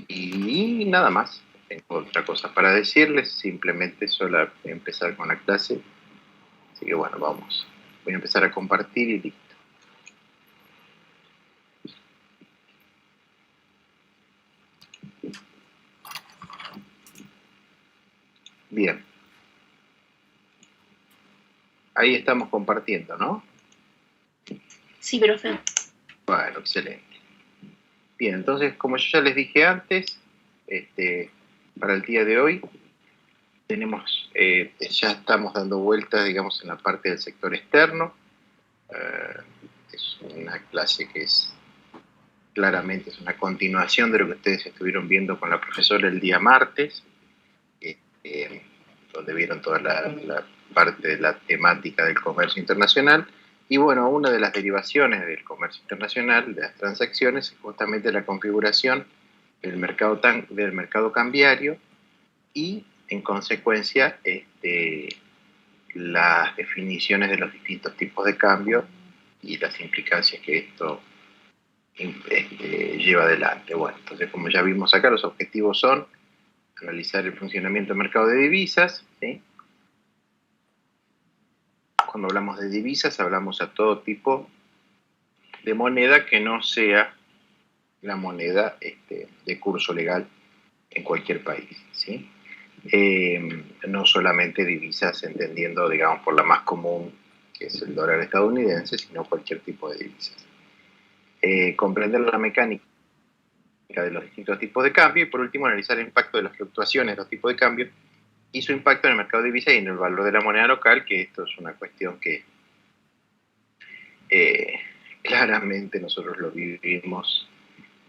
Y nada más, tengo otra cosa para decirles, simplemente solo empezar con la clase. Así que bueno, vamos. Voy a empezar a compartir y listo. Bien. Ahí estamos compartiendo, ¿no? Sí, profe. Bueno, excelente. Bien, entonces, como yo ya les dije antes, para el día de hoy tenemos, ya estamos dando vueltas, digamos, en la parte del sector externo. Es una clase que claramente es una continuación de lo que ustedes estuvieron viendo con la profesora el día martes, donde vieron toda la parte de la temática del comercio internacional. Y bueno, una de las derivaciones del comercio internacional, de las transacciones, es justamente la configuración del mercado cambiario y, en consecuencia, las definiciones de los distintos tipos de cambio y las implicancias que esto lleva adelante. Bueno, entonces, como ya vimos acá, los objetivos son analizar el funcionamiento del mercado de divisas, ¿sí? Cuando hablamos de divisas, hablamos a todo tipo de moneda que no sea la moneda de curso legal en cualquier país, ¿sí? No solamente divisas entendiendo, digamos, por la más común, que es el dólar estadounidense, sino cualquier tipo de divisas. Comprender la mecánica de los distintos tipos de cambio y, por último, analizar el impacto de las fluctuaciones de los tipos de cambio y su impacto en el mercado de divisas y en el valor de la moneda local, que esto es una cuestión que claramente nosotros lo vivimos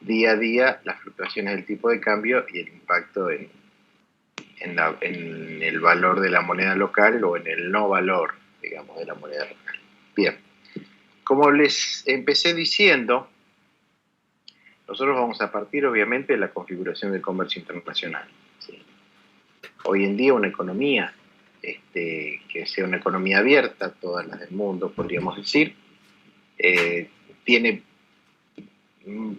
día a día, las fluctuaciones del tipo de cambio y el impacto en el valor de la moneda local o en el no valor, digamos, de la moneda local. Bien, como les empecé diciendo, nosotros vamos a partir obviamente de la configuración del comercio internacional. ¿Sí? Hoy en día una economía que sea una economía abierta, todas las del mundo podríamos decir, tiene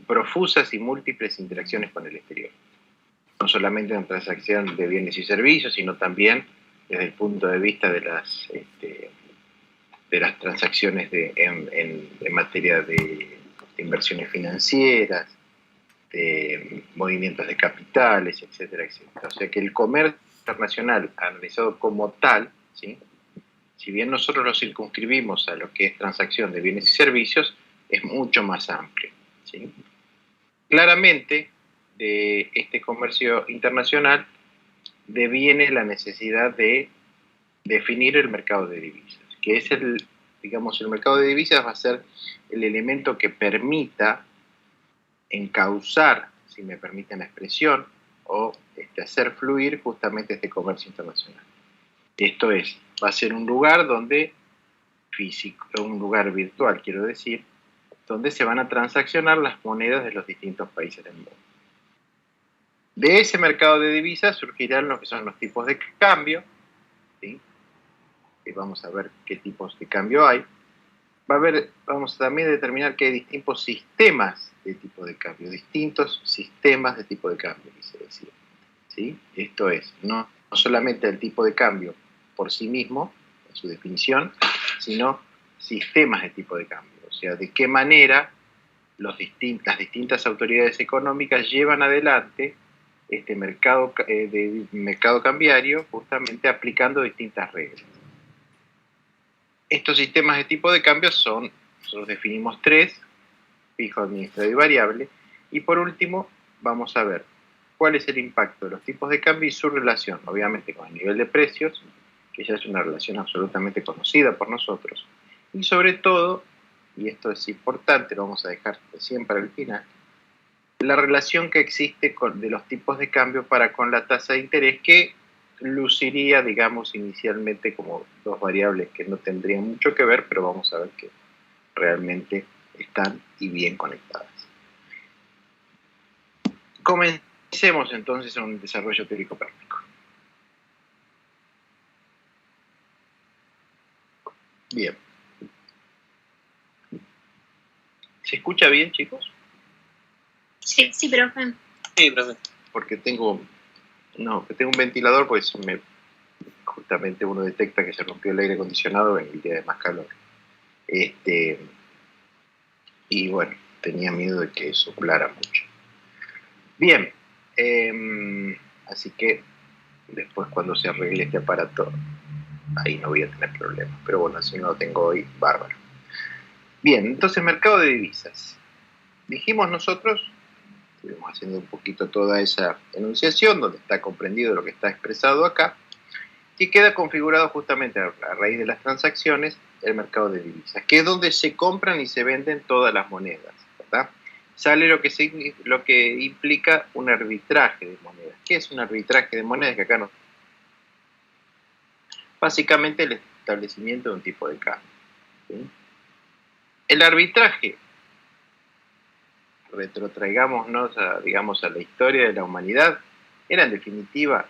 profusas y múltiples interacciones con el exterior. No solamente en transacción de bienes y servicios, sino también desde el punto de vista de las transacciones en materia de inversiones financieras, de movimientos de capitales, etcétera, etcétera. O sea que el comercio internacional analizado como tal, ¿sí? Si bien nosotros lo circunscribimos a lo que es transacción de bienes y servicios, es mucho más amplio, ¿sí? Claramente, de este comercio internacional deviene la necesidad de definir el mercado de divisas, que es digamos, el mercado de divisas va a ser el elemento que permita encauzar, si me permiten la expresión, o hacer fluir justamente este comercio internacional. Esto es, va a ser un lugar donde físico, un lugar virtual, quiero decir, donde se van a transaccionar las monedas de los distintos países del mundo. De ese mercado de divisas surgirán lo que son los tipos de cambio, ¿sí? Y vamos a ver qué tipos de cambio hay. Vamos también a determinar que hay distintos sistemas de tipo de cambio, distintos sistemas de tipo de cambio, quise decir. ¿Sí? Esto es, no solamente el tipo de cambio por sí mismo, en su definición, sino sistemas de tipo de cambio. O sea, de qué manera las distintas autoridades económicas llevan adelante este mercado cambiario, justamente aplicando distintas reglas. Estos sistemas de tipo de cambio nosotros definimos tres: fijo, administrado y variable. Y por último, vamos a ver cuál es el impacto de los tipos de cambio y su relación, obviamente, con el nivel de precios, que ya es una relación absolutamente conocida por nosotros. Y sobre todo, y esto es importante, lo vamos a dejar recién para el final, la relación que existe de los tipos de cambio para con la tasa de interés, que luciría, digamos, inicialmente como dos variables que no tendrían mucho que ver, pero vamos a ver que realmente están y bien conectadas. Comencemos entonces en un desarrollo teórico práctico. Bien. ¿Se escucha bien, chicos? Sí, profe. Sí, profe. Porque tengo un ventilador, pues justamente uno detecta que se rompió el aire acondicionado en el día de más calor. Y bueno, tenía miedo de que soplara mucho. Bien, así que después cuando se arregle este aparato, ahí no voy a tener problemas. Pero bueno, si no lo tengo hoy, bárbaro. Bien, entonces mercado de divisas. Dijimos nosotros, estuvimos haciendo un poquito toda esa enunciación donde está comprendido lo que está expresado acá, que queda configurado justamente a raíz de las transacciones el mercado de divisas, que es donde se compran y se venden todas las monedas, ¿verdad? Sale lo que implica un arbitraje de monedas. ¿Qué es un arbitraje de monedas? Que acá no. Básicamente el establecimiento de un tipo de cambio, ¿sí? El arbitraje, retrotraigámonos digamos, a la historia de la humanidad, era en definitiva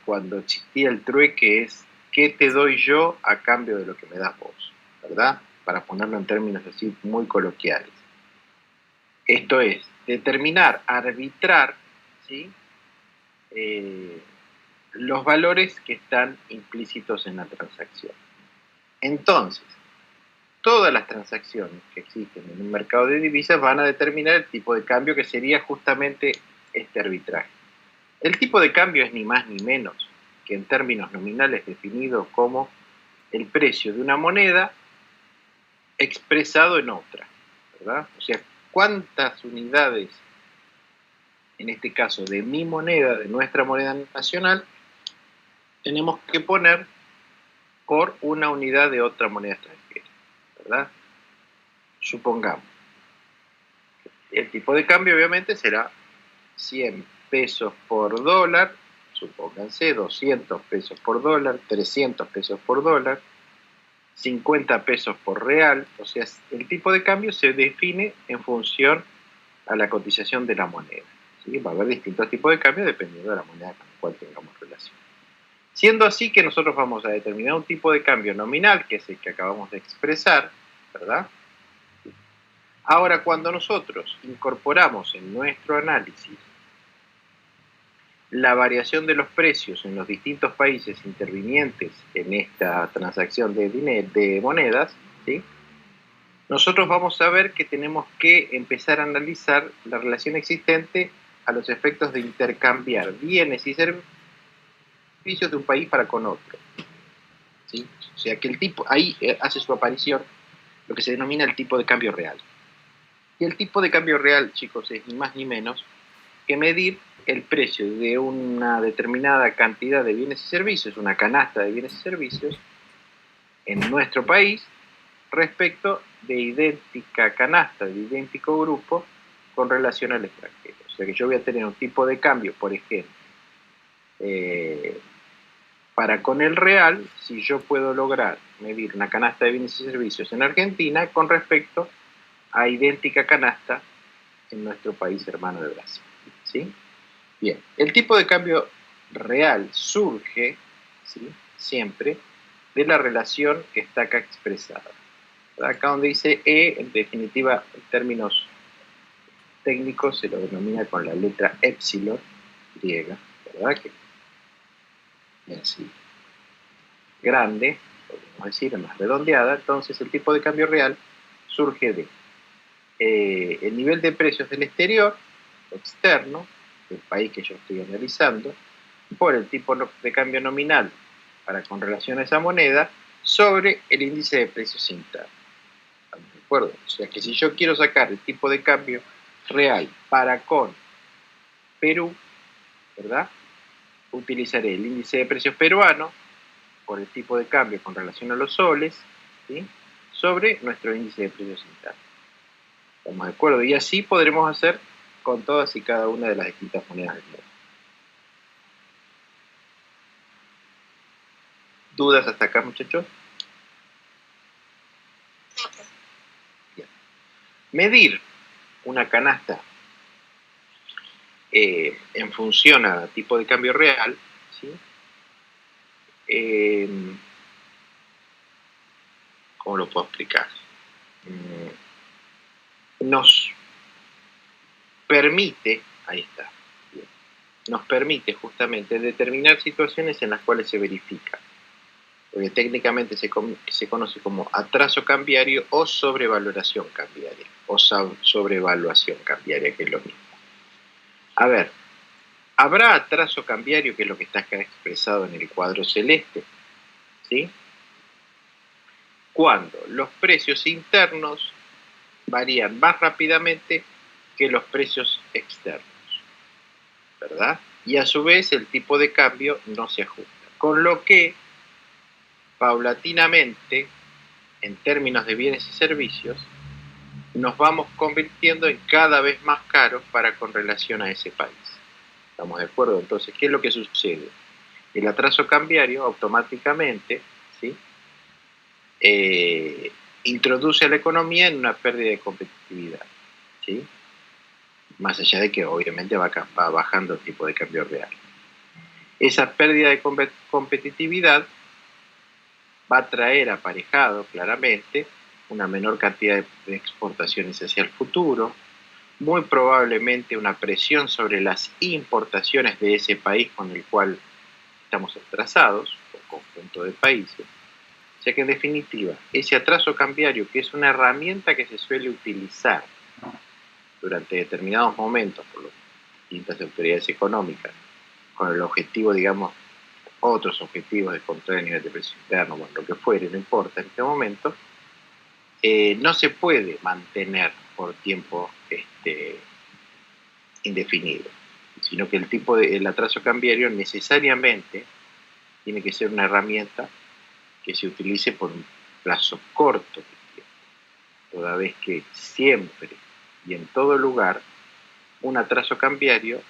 cuando existía el trueque, es ¿qué te doy yo a cambio de lo que me das vos? ¿Verdad? Para ponerlo en términos así muy coloquiales. Esto es, determinar, arbitrar, ¿sí? Los valores que están implícitos en la transacción. Entonces, todas las transacciones que existen en un mercado de divisas van a determinar el tipo de cambio, que sería justamente este arbitraje. El tipo de cambio es ni más ni menos que en términos nominales definido como el precio de una moneda expresado en otra, ¿verdad? O sea, cuántas unidades, en este caso de mi moneda, de nuestra moneda nacional, tenemos que poner por una unidad de otra moneda extranjera, ¿verdad? Supongamos. El tipo de cambio obviamente será 100 pesos por dólar, supónganse, 200 pesos por dólar, 300 pesos por dólar, 50 pesos por real. O sea, el tipo de cambio se define en función a la cotización de la moneda, ¿sí? Va a haber distintos tipos de cambio dependiendo de la moneda con la cual tengamos relación. Siendo así que nosotros vamos a determinar un tipo de cambio nominal, que es el que acabamos de expresar, ¿verdad? Ahora, cuando nosotros incorporamos en nuestro análisis la variación de los precios en los distintos países intervinientes en esta transacción de monedas, ¿sí? Nosotros vamos a ver que tenemos que empezar a analizar la relación existente a los efectos de intercambiar bienes y servicios de un país para con otro, ¿sí? O sea que el tipo, ahí hace su aparición lo que se denomina el tipo de cambio real. Y el tipo de cambio real, chicos, es ni más ni menos que medir el precio de una determinada cantidad de bienes y servicios, una canasta de bienes y servicios, en nuestro país, respecto de idéntica canasta, de idéntico grupo, con relación al extranjero. O sea que yo voy a tener un tipo de cambio, por ejemplo, para con el real, si yo puedo lograr medir una canasta de bienes y servicios en Argentina con respecto a idéntica canasta en nuestro país hermano de Brasil, ¿sí? Bien, el tipo de cambio real surge, ¿sí?, siempre de la relación que está acá expresada. Acá donde dice E, en definitiva, en términos técnicos, se lo denomina con la letra epsilon griega, ¿verdad? Que es así grande, podemos decir, más redondeada. Entonces, el tipo de cambio real surge de el nivel de precios del exterior, externo, del país que yo estoy analizando, por el tipo de cambio nominal para con relación a esa moneda, sobre el índice de precios internos. ¿Estamos de acuerdo? O sea que si yo quiero sacar el tipo de cambio real para con Perú, ¿verdad? Utilizaré el índice de precios peruano por el tipo de cambio con relación a los soles, ¿sí?, sobre nuestro índice de precios internos. ¿Estamos de acuerdo? Y así podremos hacer con todas y cada una de las distintas monedas del mundo. ¿Dudas hasta acá, muchachos? Bien. Medir una canasta en función a tipo de cambio real, ¿sí? ¿Cómo lo puedo explicar? Nos permite, ahí está, bien, nos permite justamente determinar situaciones en las cuales se verifica, porque técnicamente se conoce como atraso cambiario o sobrevaloración cambiaria, o sobrevaluación cambiaria, que es lo mismo. A ver, habrá atraso cambiario, que es lo que está acá expresado en el cuadro celeste, ¿sí? Cuando los precios internos varían más rápidamente que los precios externos, ¿verdad? Y a su vez el tipo de cambio no se ajusta, con lo que paulatinamente, en términos de bienes y servicios, nos vamos convirtiendo en cada vez más caros para con relación a ese país. ¿Estamos de acuerdo? Entonces, ¿qué es lo que sucede? El atraso cambiario automáticamente, ¿sí? Introduce a la economía en una pérdida de competitividad, ¿sí? Más allá de que obviamente va bajando el tipo de cambio real. Esa pérdida de competitividad va a traer aparejado claramente una menor cantidad de exportaciones hacia el futuro, muy probablemente una presión sobre las importaciones de ese país con el cual estamos atrasados, o conjunto de países. O sea que en definitiva, ese atraso cambiario, que es una herramienta que se suele utilizar durante determinados momentos por las distintas autoridades económicas, con el objetivo, digamos, otros objetivos de controlar el nivel de precio interno, bueno, lo que fuere, no importa en este momento, no se puede mantener por tiempo indefinido, sino que el atraso cambiario necesariamente tiene que ser una herramienta que se utilice por un plazo corto de tiempo, toda vez que siempre y en todo lugar un atraso cambiario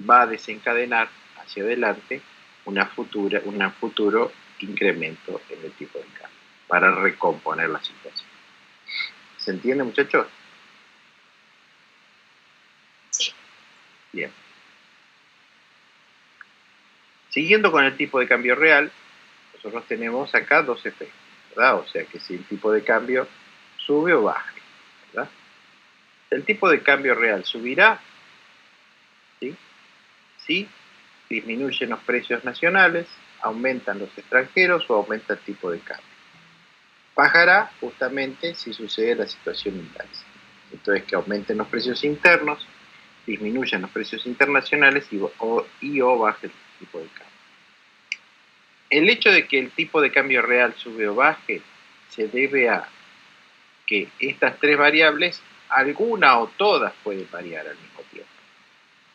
va a desencadenar hacia adelante un futuro incremento en el tipo de cambio para recomponer la situación. ¿Se entiende, muchachos? Sí. Bien. Siguiendo con el tipo de cambio real, nosotros tenemos acá dos efectos, ¿verdad? O sea que si el tipo de cambio sube o baja, ¿verdad? El tipo de cambio real subirá, ¿sí? Si disminuyen los precios nacionales, aumentan los extranjeros o aumenta el tipo de cambio. Bajará justamente si sucede la situación inversa. Entonces, que aumenten los precios internos, disminuyan los precios internacionales y o baje el tipo de cambio. El hecho de que el tipo de cambio real sube o baje se debe a que estas tres variables, alguna o todas pueden variar al mismo tiempo.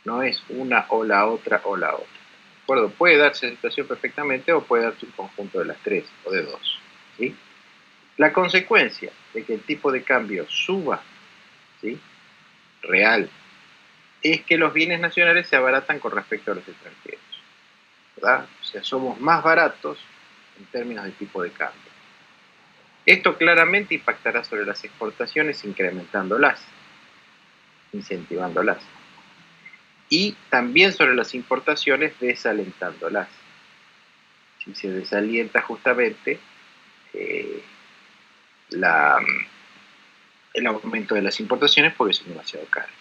No es una o la otra o la otra. ¿De acuerdo? Puede darse la situación perfectamente o puede darse un conjunto de las tres o de dos, ¿sí? La consecuencia de que el tipo de cambio suba, ¿sí?, real, es que los bienes nacionales se abaratan con respecto a los extranjeros, ¿verdad? O sea, somos más baratos en términos de tipo de cambio. Esto claramente impactará sobre las exportaciones incrementándolas, incentivándolas, y también sobre las importaciones desalentándolas. Si se desalienta justamente el aumento de las importaciones porque son demasiado caras.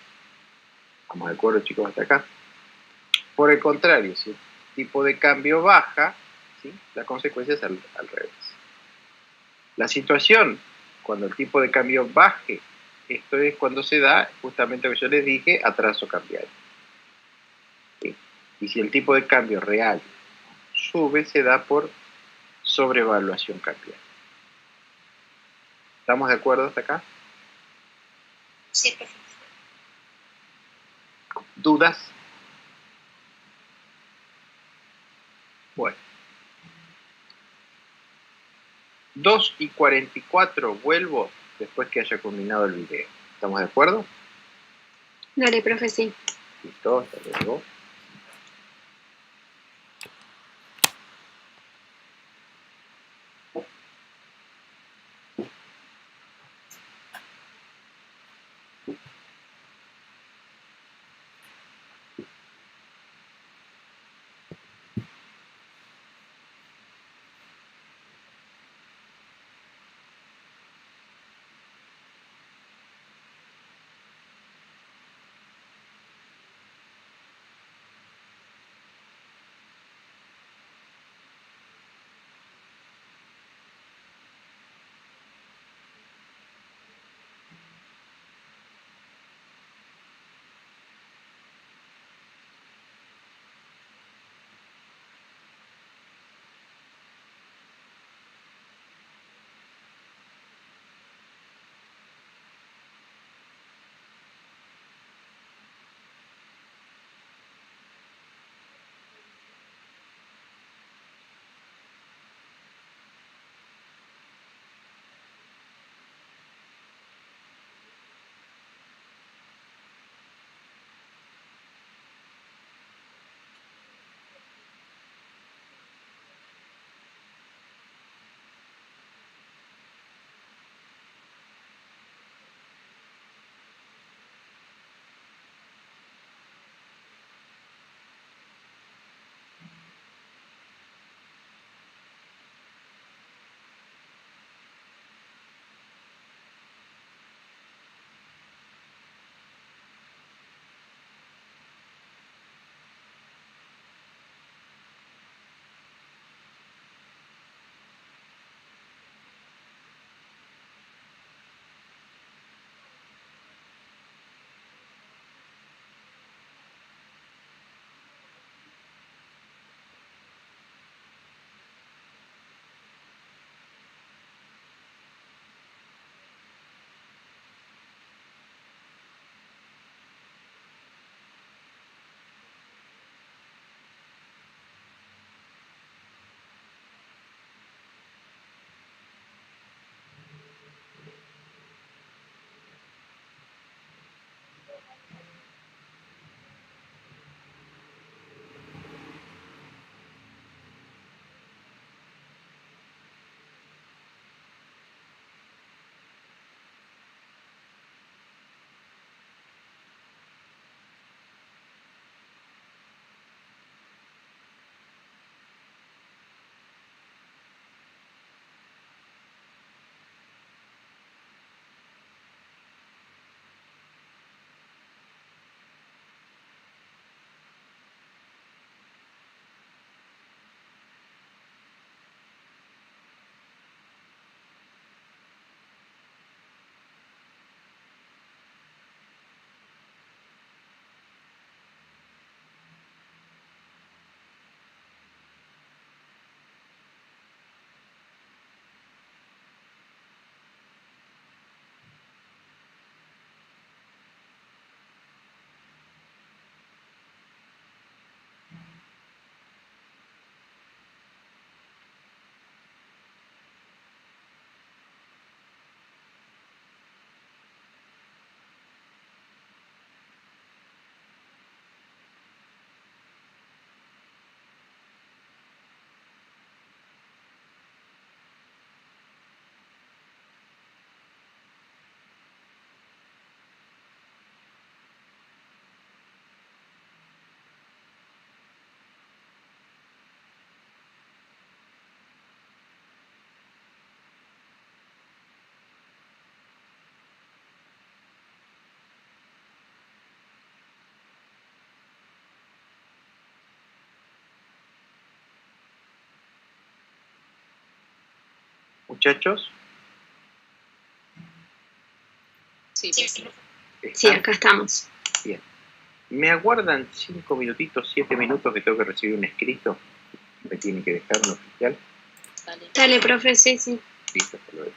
¿Estamos de acuerdo, chicos, hasta acá? Por el contrario, si el tipo de cambio baja, ¿sí?, la consecuencia es al revés. La situación, cuando el tipo de cambio baje, esto es cuando se da justamente lo que yo les dije, atraso cambiario. ¿Sí? Y si el tipo de cambio real sube, se da por sobrevaluación cambiaria. ¿Estamos de acuerdo hasta acá? Sí, perfecto. ¿Dudas? Bueno. 2:44 vuelvo después que haya culminado el video. ¿Estamos de acuerdo? Dale, profe, sí. Listo, hasta luego. Muchachos. Sí, sí, acá estamos. Bien. ¿Me aguardan 5 minutitos, 7 minutos que tengo que recibir un escrito? Me tiene que dejar un oficial. Dale, profe, sí. Listo, hasta luego.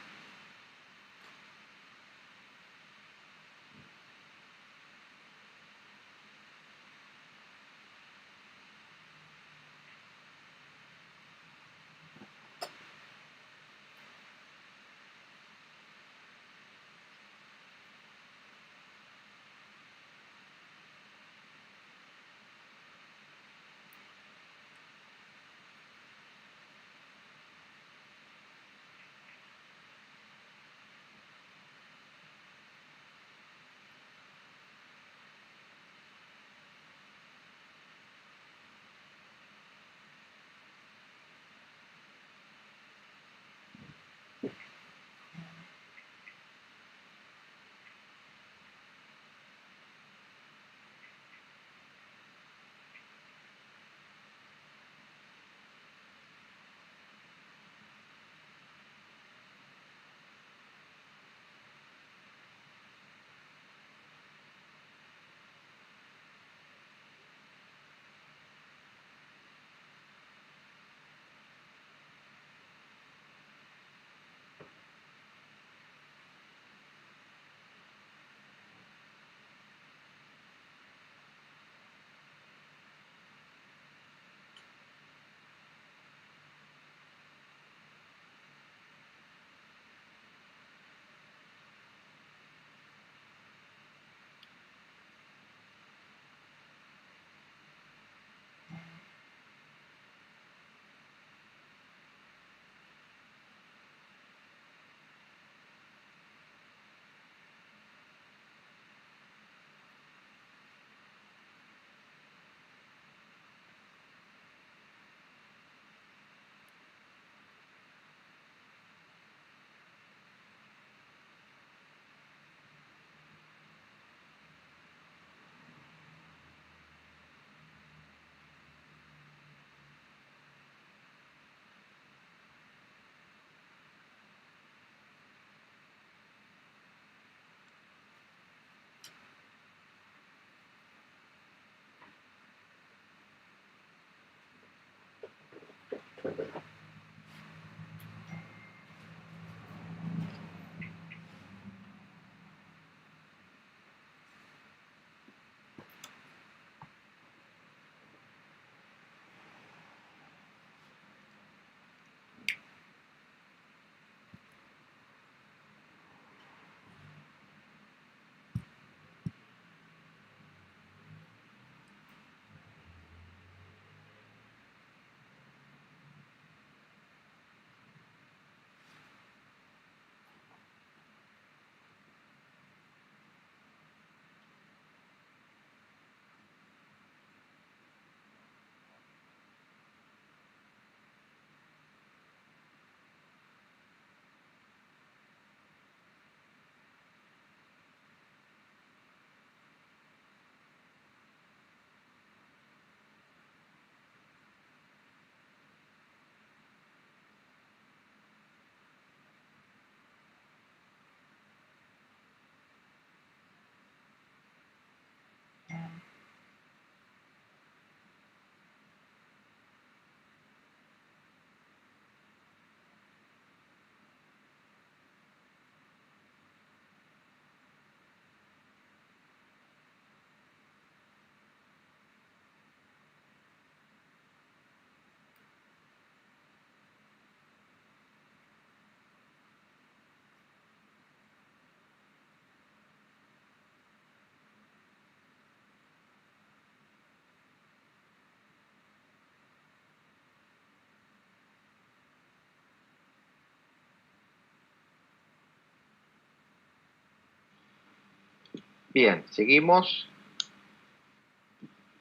Bien, seguimos.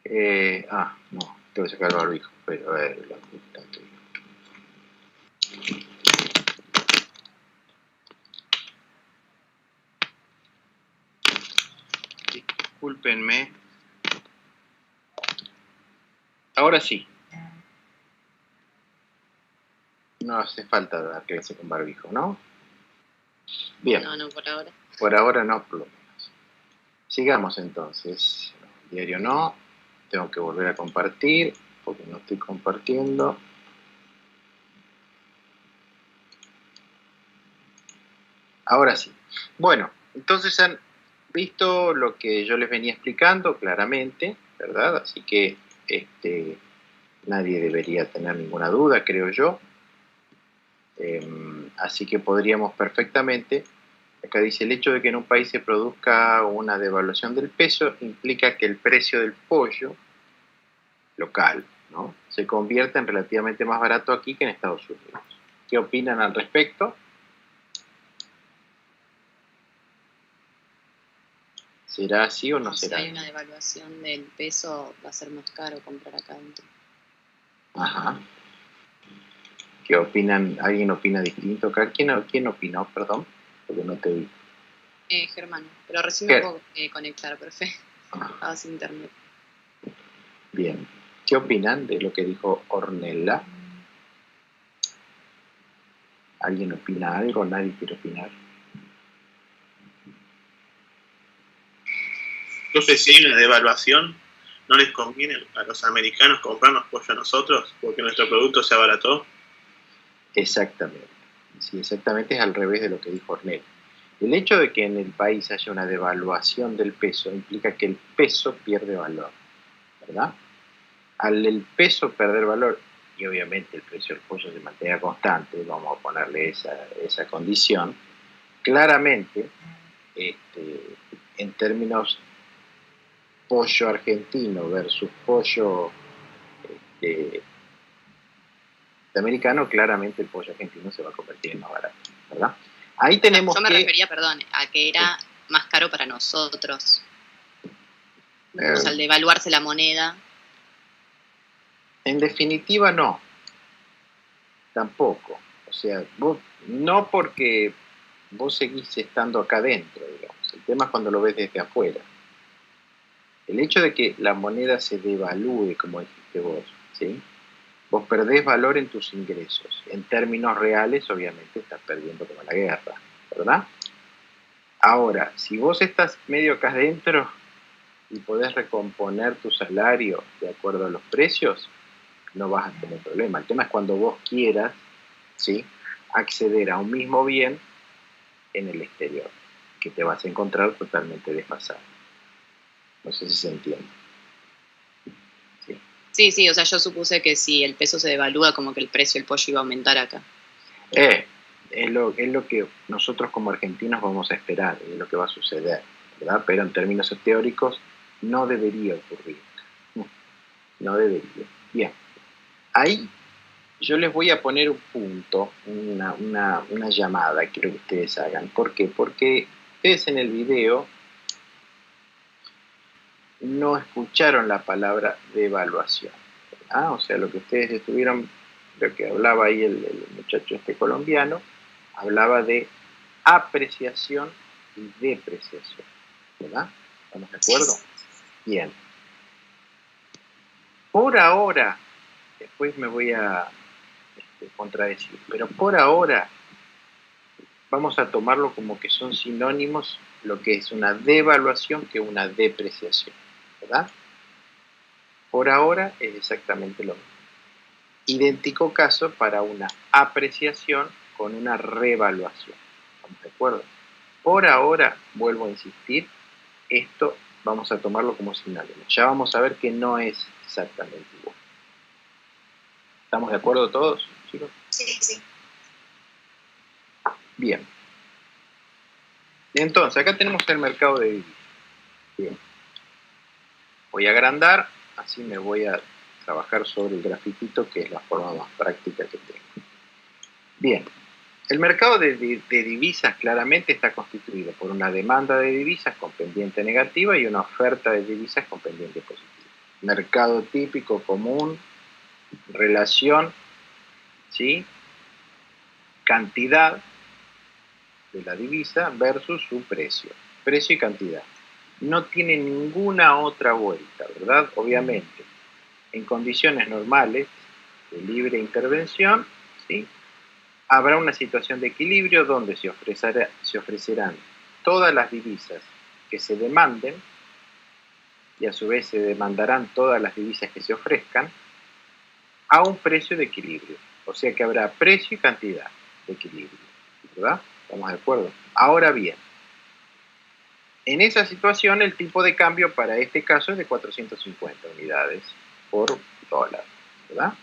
No, tengo que sacar el barbijo. Pero, a ver, la puta que... Discúlpenme. Ahora sí. No hace falta dar clase con barbijo, ¿no? Bien. No, por ahora. Por ahora no, por lo menos. Sigamos entonces. Diario no. Tengo que volver a compartir, porque no estoy compartiendo. Ahora sí. Bueno, entonces han visto lo que yo les venía explicando claramente, ¿verdad? Así que nadie debería tener ninguna duda, creo yo. Así que podríamos perfectamente, acá dice, el hecho de que en un país se produzca una devaluación del peso implica que el precio del pollo local, ¿no?, se convierte en relativamente más barato aquí que en Estados Unidos. ¿Qué opinan al respecto? ¿Será así o no será? Si hay una devaluación del peso, va a ser más caro comprar acá adentro. Ajá. ¿Qué opinan? ¿Alguien opina distinto acá? ¿Quién opinó? Perdón, porque no te vi. Germán, pero recién me puedo conectar, profe. Estaba sin internet. Bien. ¿Qué opinan de lo que dijo Ornella? ¿Alguien opina algo? ¿Nadie quiere opinar? Entonces, si hay una devaluación, ¿no les conviene a los americanos comprarnos pollo a nosotros porque nuestro producto se abarató? Exactamente. Sí, exactamente, es al revés de lo que dijo Ornella. El hecho de que en el país haya una devaluación del peso implica que el peso pierde valor, ¿verdad? Al el peso perder valor, y obviamente el precio del pollo se mantenga constante, vamos a ponerle esa condición, claramente, en términos pollo argentino versus pollo americano, claramente el pollo argentino se va a convertir en más barato, ¿verdad? Ahí tenemos Yo me refería, perdón, a que era más caro para nosotros. O sea, al devaluarse la moneda. En definitiva, no. Tampoco. O sea, vos, no porque vos seguís estando acá dentro, digamos. El tema es cuando lo ves desde afuera. El hecho de que la moneda se devalúe, como dijiste vos, ¿sí?, vos perdés valor en tus ingresos. En términos reales, obviamente, estás perdiendo como la guerra, ¿verdad? Ahora, si vos estás medio acá adentro y podés recomponer tu salario de acuerdo a los precios, no vas a tener problema. El tema es cuando vos quieras, ¿sí?, acceder a un mismo bien en el exterior, que te vas a encontrar totalmente desfasado. No sé si se entiende. Sí, o sea, yo supuse que si el peso se devalúa, como que el precio del pollo iba a aumentar acá. Es lo que nosotros como argentinos vamos a esperar, es lo que va a suceder, ¿verdad? Pero en términos teóricos no debería ocurrir. No debería. Bien. Ahí yo les voy a poner un punto, una llamada, quiero que ustedes hagan. ¿Por qué? Porque ustedes en el video no escucharon la palabra devaluación. O sea, lo que ustedes estuvieron, lo que hablaba ahí el muchacho colombiano, hablaba de apreciación y depreciación, ¿verdad? ¿Estamos de acuerdo? Bien. Por ahora, después me voy a contradecir, pero por ahora vamos a tomarlo como que son sinónimos lo que es una devaluación que una depreciación, ¿verdad? Por ahora es exactamente lo mismo. Idéntico caso para una apreciación con una revaluación. ¿Estamos de acuerdo? Por ahora, vuelvo a insistir, esto vamos a tomarlo como sinónimo. Ya vamos a ver que no es exactamente igual. ¿Estamos de acuerdo todos, chicos? Sí. Bien. Entonces, acá tenemos el mercado de divisas. Bien. Voy a agrandar, así me voy a trabajar sobre el grafiquito, que es la forma más práctica que tengo. Bien. El mercado de divisas claramente está constituido por una demanda de divisas con pendiente negativa y una oferta de divisas con pendiente positiva. Mercado típico, común, relación, ¿sí?, cantidad de la divisa versus su precio. Precio y cantidad. No tiene ninguna otra vuelta, ¿verdad? Obviamente, en condiciones normales de libre intervención, ¿sí?, habrá una situación de equilibrio donde se ofrecerán todas las divisas que se demanden y a su vez se demandarán todas las divisas que se ofrezcan a un precio de equilibrio. O sea que habrá precio y cantidad de equilibrio, ¿verdad? ¿Estamos de acuerdo? Ahora bien, en esa situación el tipo de cambio para este caso es de 450 unidades por dólar, ¿verdad?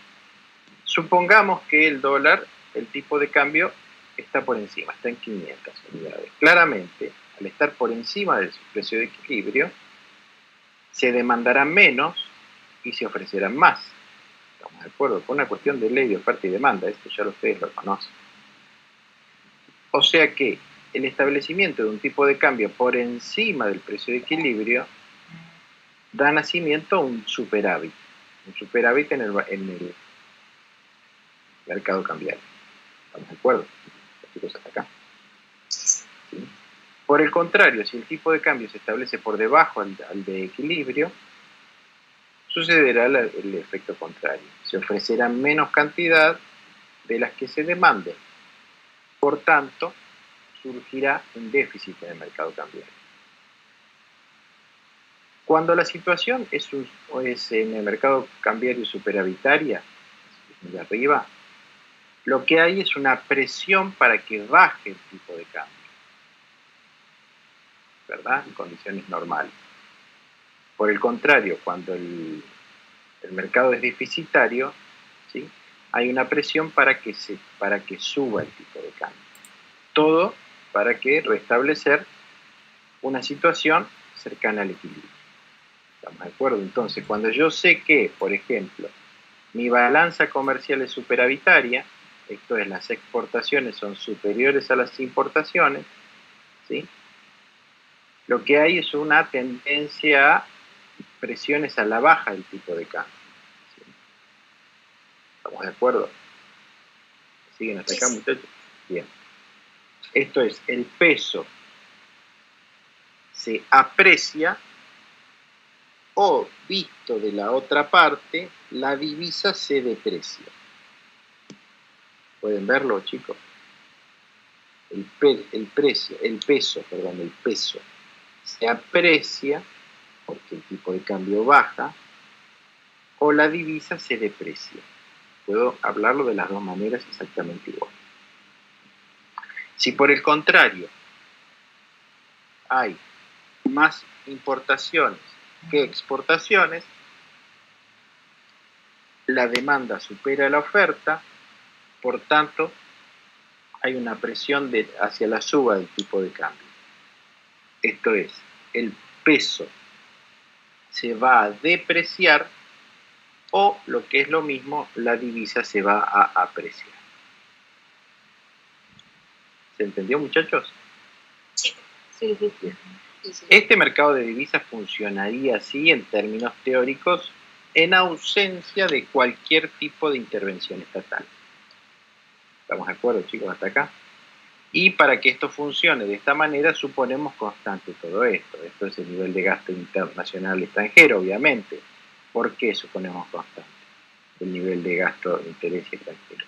Supongamos que el dólar, el tipo de cambio está por encima, está en 500 unidades. Claramente, al estar por encima del precio de equilibrio, se demandarán menos y se ofrecerán más. ¿Estamos de acuerdo? Por una cuestión de ley de oferta y demanda, esto ya ustedes lo conocen. O sea que el establecimiento de un tipo de cambio por encima del precio de equilibrio da nacimiento a un superávit en el mercado cambiario. ¿Estamos de acuerdo? Chicos, hasta acá. ¿Sí? Por el contrario, si el tipo de cambio se establece por debajo al de equilibrio, sucederá el efecto contrario. Se ofrecerá menos cantidad de las que se demanden. Por tanto, surgirá un déficit en el mercado cambiario. Cuando la situación es en el mercado cambiario superavitaria, de arriba, lo que hay es una presión para que baje el tipo de cambio, ¿verdad? En condiciones normales. Por el contrario, cuando el mercado es deficitario, ¿sí?, hay una presión para que suba el tipo de cambio. Todo para que restablecer una situación cercana al equilibrio. ¿Estamos de acuerdo? Entonces, cuando yo sé que, por ejemplo, mi balanza comercial es superavitaria, esto es, las exportaciones son superiores a las importaciones, ¿sí?, lo que hay es una tendencia a presiones a la baja del tipo de cambio. ¿Sí? ¿Estamos de acuerdo? ¿Siguen hasta acá, muchachos? Bien. Esto es, el peso se aprecia o, visto de la otra parte, la divisa se deprecia. ¿Pueden verlo, chicos? El peso se aprecia porque el tipo de cambio baja o la divisa se deprecia. Puedo hablarlo de las dos maneras exactamente igual. Si por el contrario hay más importaciones que exportaciones, la demanda supera la oferta, por tanto hay una presión hacia la suba del tipo de cambio. Esto es, el peso se va a depreciar o, lo que es lo mismo, la divisa se va a apreciar. ¿Se entendió, muchachos? Sí. Sí. Este mercado de divisas funcionaría así en términos teóricos en ausencia de cualquier tipo de intervención estatal. ¿Estamos de acuerdo, chicos, hasta acá? Y para que esto funcione de esta manera, suponemos constante todo esto. Esto es el nivel de gasto internacional extranjero, obviamente. ¿Por qué suponemos constante el nivel de gasto de interés extranjero?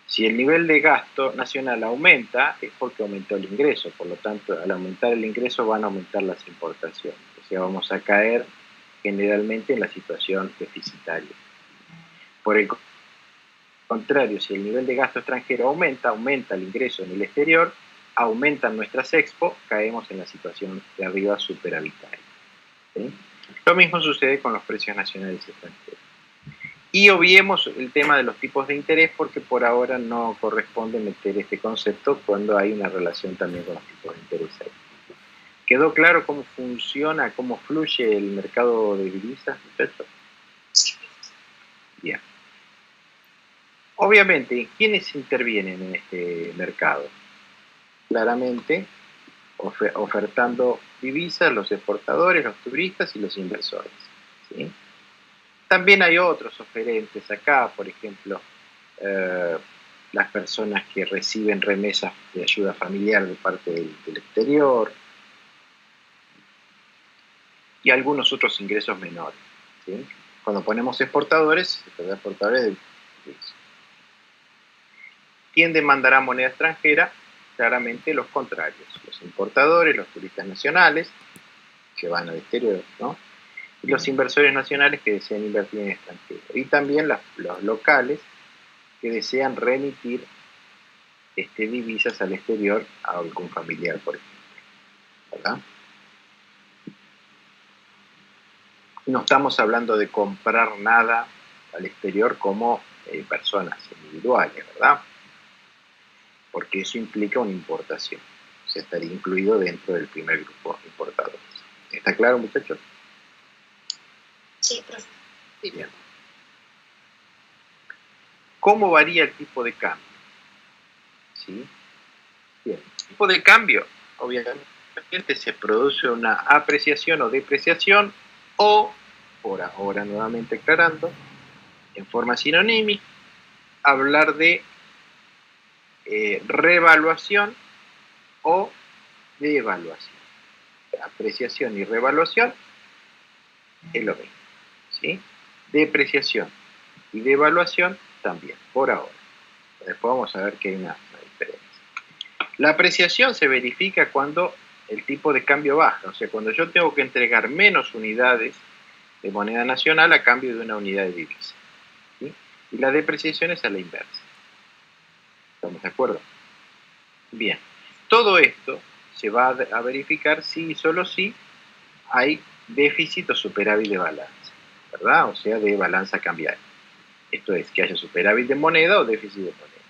Si el nivel de gasto nacional aumenta, es porque aumentó el ingreso. Por lo tanto, al aumentar el ingreso van a aumentar las importaciones. O sea, vamos a caer generalmente en la situación deficitaria. Por el contrario, si el nivel de gasto extranjero aumenta el ingreso en el exterior, aumentan nuestras expo, caemos en la situación de arriba superavitaria. ¿Sí? Lo mismo sucede con los precios nacionales y extranjeros. Y obviemos el tema de los tipos de interés porque por ahora no corresponde meter este concepto cuando hay una relación también con los tipos de interés ahí. ¿Quedó claro cómo funciona, cómo fluye el mercado de divisas, muchachos? Bien. Obviamente, ¿quiénes intervienen en este mercado? Claramente, ofertando divisas, los exportadores, los turistas y los inversores. ¿Sí? También hay otros oferentes acá, por ejemplo, las personas que reciben remesas de ayuda familiar de parte del exterior y algunos otros ingresos menores. ¿Sí? Cuando ponemos exportadores, exportadores de ¿quién demandará moneda extranjera? Claramente los contrarios, los importadores, los turistas nacionales, que van al exterior, ¿no? Y los inversores nacionales que desean invertir en extranjero. Y también los locales que desean remitir divisas al exterior a algún familiar, por ejemplo. ¿Verdad? No estamos hablando de comprar nada al exterior como personas individuales, ¿verdad? Porque eso implica una importación. O sea, estaría incluido dentro del primer grupo importadores. ¿Está claro, muchachos? Sí, profe. Sí. Bien. ¿Cómo varía el tipo de cambio? ¿Sí? Bien. El tipo de cambio, obviamente, se produce una apreciación o depreciación, o, por ahora nuevamente aclarando, en forma sinonímica, hablar de revaluación o devaluación. Apreciación y revaluación es lo mismo, ¿sí? Depreciación y devaluación también, por ahora. Después vamos a ver que hay una diferencia. La apreciación se verifica cuando el tipo de cambio baja, o sea, cuando yo tengo que entregar menos unidades de moneda nacional a cambio de una unidad de divisa, ¿sí? Y la depreciación es a la inversa. ¿Estamos de acuerdo? Bien. Todo esto se va a verificar si y solo si hay déficit o superávit de balanza, ¿verdad? O sea, de balanza cambiaria. Esto es, que haya superávit de moneda o déficit de moneda.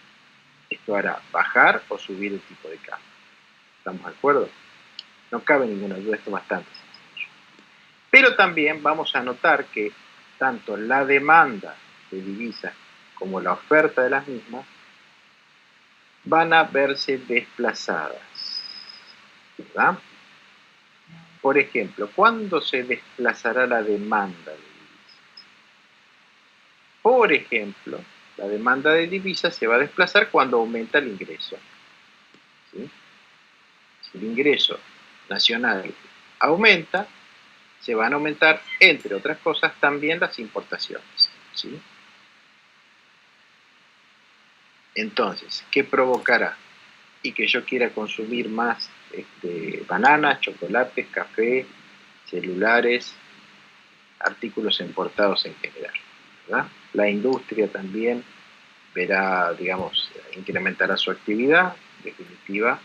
Esto hará bajar o subir el tipo de cambio. ¿Estamos de acuerdo? No cabe ninguna duda, esto es bastante sencillo. Pero también vamos a notar que tanto la demanda de divisas como la oferta de las mismas van a verse desplazadas, ¿verdad? Por ejemplo, ¿cuándo se desplazará la demanda de divisas? Por ejemplo, la demanda de divisas se va a desplazar cuando aumenta el ingreso, ¿sí? Si el ingreso nacional aumenta, se van a aumentar, entre otras cosas, también las importaciones, ¿sí? Entonces, ¿qué provocará? Y que yo quiera consumir más bananas, chocolates, café, celulares, artículos importados en general, ¿verdad? La industria también verá, digamos, incrementará su actividad, en definitiva,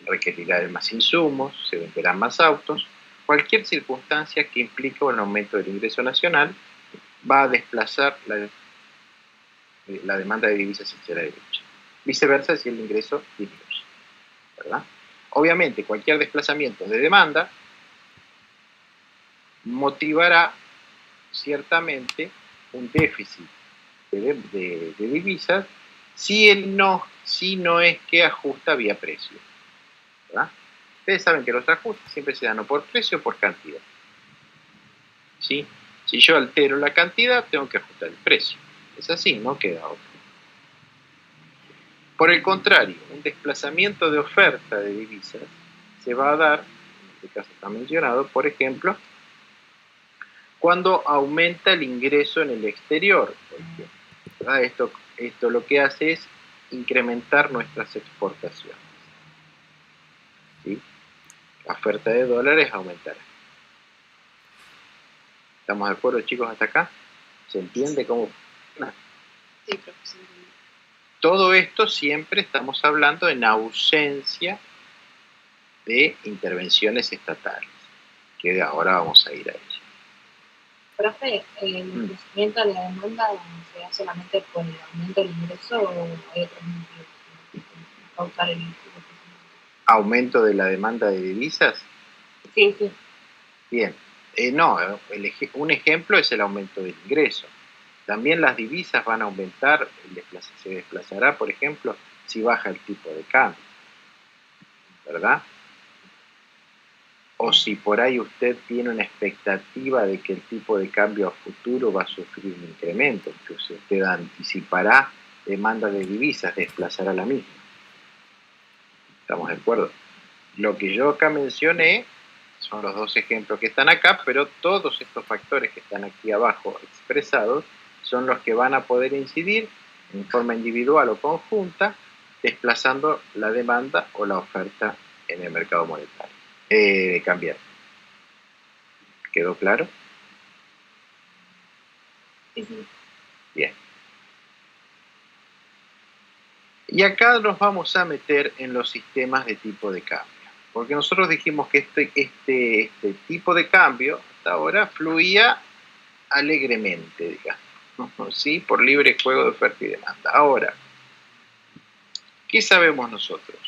requerirá de más insumos, se venderán más autos. Cualquier circunstancia que implique un aumento del ingreso nacional va a desplazar la demanda de divisas hacia la derecha. Viceversa si el ingreso disminuye, ¿verdad? Obviamente, cualquier desplazamiento de demanda motivará ciertamente un déficit de divisas si no es que ajusta vía precio, ¿verdad? Ustedes saben que los ajustes siempre se dan o por precio o por cantidad, ¿sí? Si yo altero la cantidad, tengo que ajustar el precio. Es así, no queda otro. Por el contrario, un desplazamiento de oferta de divisas se va a dar, en este caso está mencionado, por ejemplo, cuando aumenta el ingreso en el exterior, por ejemplo, ¿verdad? Esto lo que hace es incrementar nuestras exportaciones, ¿sí? La oferta de dólares aumentará. ¿Estamos de acuerdo, chicos, hasta acá? ¿Se entiende cómo funciona? Sí, profesor. Todo esto siempre estamos hablando en ausencia de intervenciones estatales, que ahora vamos a ir a ello. Profe, ¿el crecimiento de la demanda se da solamente por el aumento del ingreso o hay otros motivos que causar el crecimiento? ¿Aumento de la demanda de divisas? Sí, sí. Bien. No, un ejemplo es el aumento del ingreso. También las divisas van a aumentar, se desplazará, por ejemplo, si baja el tipo de cambio, ¿verdad? O si por ahí usted tiene una expectativa de que el tipo de cambio a futuro va a sufrir un incremento, entonces usted anticipará demanda de divisas, desplazará la misma. ¿Estamos de acuerdo? Lo que yo acá mencioné son los dos ejemplos que están acá, pero todos estos factores que están aquí abajo expresados son los que van a poder incidir en forma individual o conjunta, desplazando la demanda o la oferta en el mercado monetario, cambiario. ¿Quedó claro? Sí, sí. Bien. Y acá nos vamos a meter en los sistemas de tipo de cambio. Porque nosotros dijimos que este tipo de cambio hasta ahora fluía alegremente, digamos, ¿sí? Por libre juego de oferta y demanda. Ahora, ¿qué sabemos nosotros?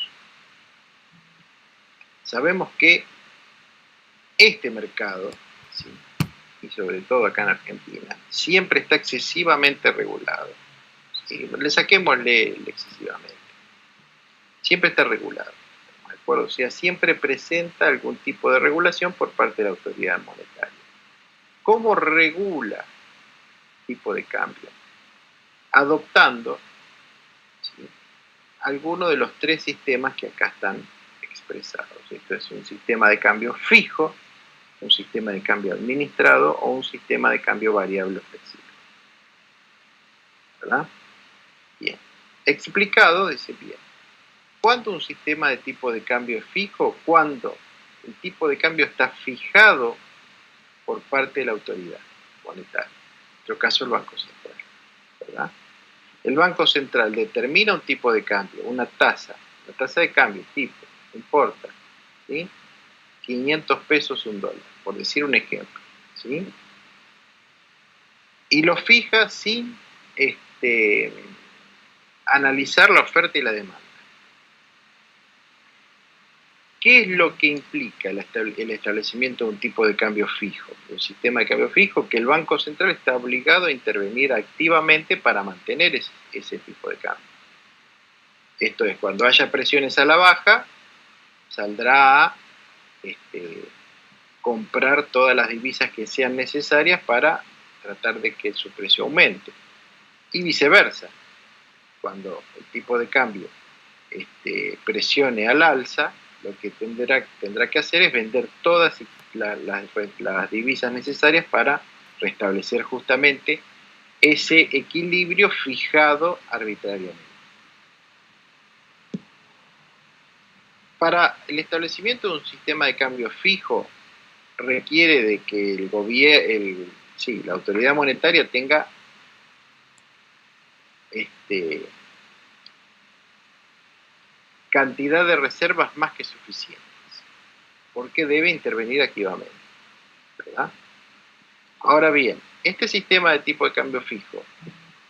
Sabemos que este mercado, ¿sí? Y sobre todo acá en Argentina, siempre está excesivamente regulado. ¿Sí? Saquémosle el excesivamente. Siempre está regulado. ¿De acuerdo? O sea, siempre presenta algún tipo de regulación por parte de la autoridad monetaria. ¿Cómo regula el tipo de cambio? Adoptando, ¿sí?, alguno de los tres sistemas que acá están expresados. Esto es un sistema de cambio fijo, un sistema de cambio administrado o un sistema de cambio variable o flexible. ¿Verdad? Bien. Explicado, dice bien. ¿Cuándo un sistema de tipo de cambio es fijo? Cuando el tipo de cambio está fijado por parte de la autoridad monetaria. En nuestro caso, el Banco Central. ¿Verdad? El Banco Central determina un tipo de cambio, una tasa de cambio, tipo, no importa, ¿sí? 500 pesos, $1, por decir un ejemplo, ¿sí? Y lo fija sin analizar la oferta y la demanda. ¿Qué es lo que implica el establecimiento de un tipo de cambio fijo? Un sistema de cambio fijo, que el Banco Central está obligado a intervenir activamente para mantener ese tipo de cambio. Esto es, cuando haya presiones a la baja, saldrá a comprar todas las divisas que sean necesarias para tratar de que su precio aumente. Y viceversa, cuando el tipo de cambio presione al alza, lo que tendrá que hacer es vender todas las divisas necesarias para restablecer justamente ese equilibrio fijado arbitrariamente. Para el establecimiento de un sistema de cambio fijo requiere de que la autoridad monetaria tenga cantidad de reservas más que suficientes, porque debe intervenir activamente, ¿verdad? Ahora bien, este sistema de tipo de cambio fijo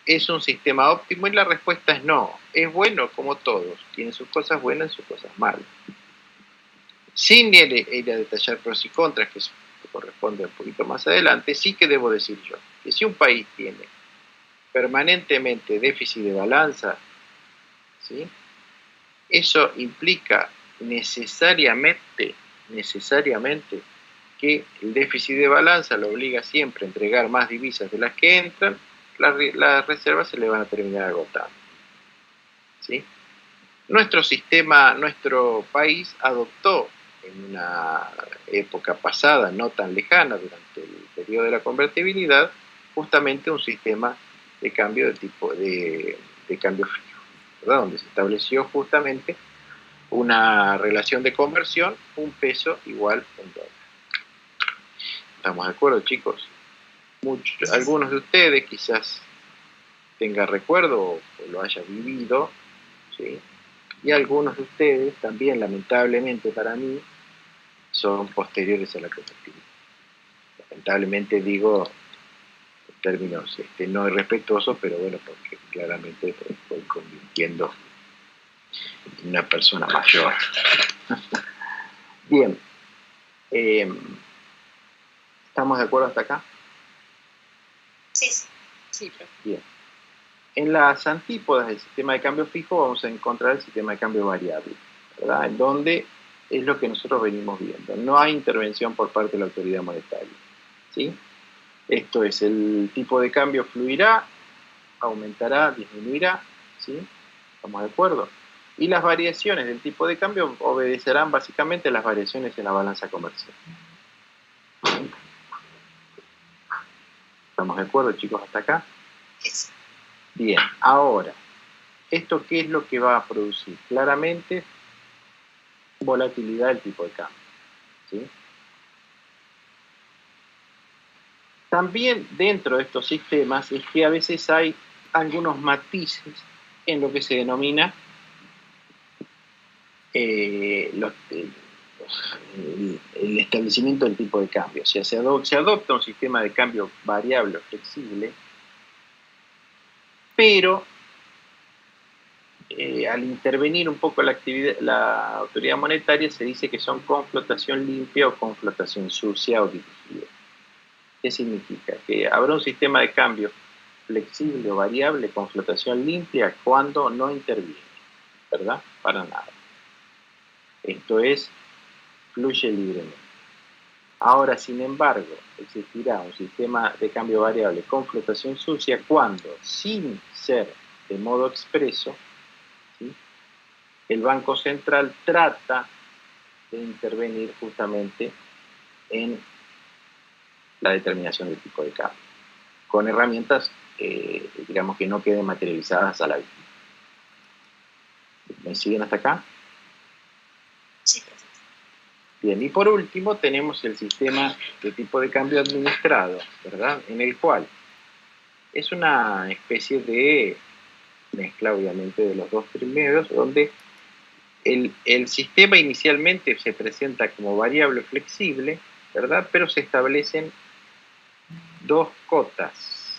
¿es un sistema óptimo? Y la respuesta es no. Es bueno como todos, tiene sus cosas buenas y sus cosas malas. Sin ir a detallar pros y contras, que eso corresponde un poquito más adelante, sí que debo decir yo que si un país tiene permanentemente déficit de balanza, ¿sí?, eso implica necesariamente que el déficit de balanza lo obliga siempre a entregar más divisas de las que entran, las reservas se le van a terminar agotando, ¿sí? Nuestro país adoptó en una época pasada, no tan lejana, durante el periodo de la convertibilidad, justamente un sistema de cambio de cambio fijo, ¿verdad?, donde se estableció justamente una relación de conversión, un peso igual a un dólar. ¿Estamos de acuerdo, chicos? Algunos de ustedes quizás tengan recuerdo o lo haya vivido, ¿sí? Y algunos de ustedes también, lamentablemente para mí, son posteriores a la convertibilidad. Lamentablemente digo en términos no irrespetuosos, pero bueno, porque claramente estoy convirtiendo en una persona mayor. Bien. ¿Estamos de acuerdo hasta acá? Sí, sí, profe. Bien. En las antípodas del sistema de cambio fijo vamos a encontrar el sistema de cambio variable, ¿verdad?, en donde es lo que nosotros venimos viendo. No hay intervención por parte de la autoridad monetaria, ¿sí? Esto es, el tipo de cambio fluirá, aumentará, disminuirá, ¿sí? ¿Estamos de acuerdo? Y las variaciones del tipo de cambio obedecerán básicamente a las variaciones en la balanza comercial. ¿Estamos de acuerdo, chicos, hasta acá? Sí. Bien, ahora, ¿esto qué es lo que va a producir? Claramente, volatilidad del tipo de cambio, ¿sí? También dentro de estos sistemas es que a veces hay algunos matices en lo que se denomina el establecimiento del tipo de cambio. O sea, se adopta un sistema de cambio variable o flexible, pero al intervenir un poco la autoridad monetaria se dice que son con flotación limpia o con flotación sucia o dirigida. ¿Qué significa? Que habrá un sistema de cambio flexible o variable con flotación limpia cuando no interviene, ¿verdad? Para nada. Esto es, fluye libremente. Ahora, sin embargo, existirá un sistema de cambio variable con flotación sucia cuando, sin ser de modo expreso, ¿sí?, el Banco Central trata de intervenir justamente en la determinación del tipo de cambio, con herramientas, digamos, que no queden materializadas a la vista. ¿Me siguen hasta acá? Sí, profesor. Bien, y por último tenemos el sistema de tipo de cambio administrado, ¿verdad? En el cual es una especie de mezcla, obviamente, de los dos primeros, donde el sistema inicialmente se presenta como variable flexible, ¿verdad? Pero se establecen dos cotas,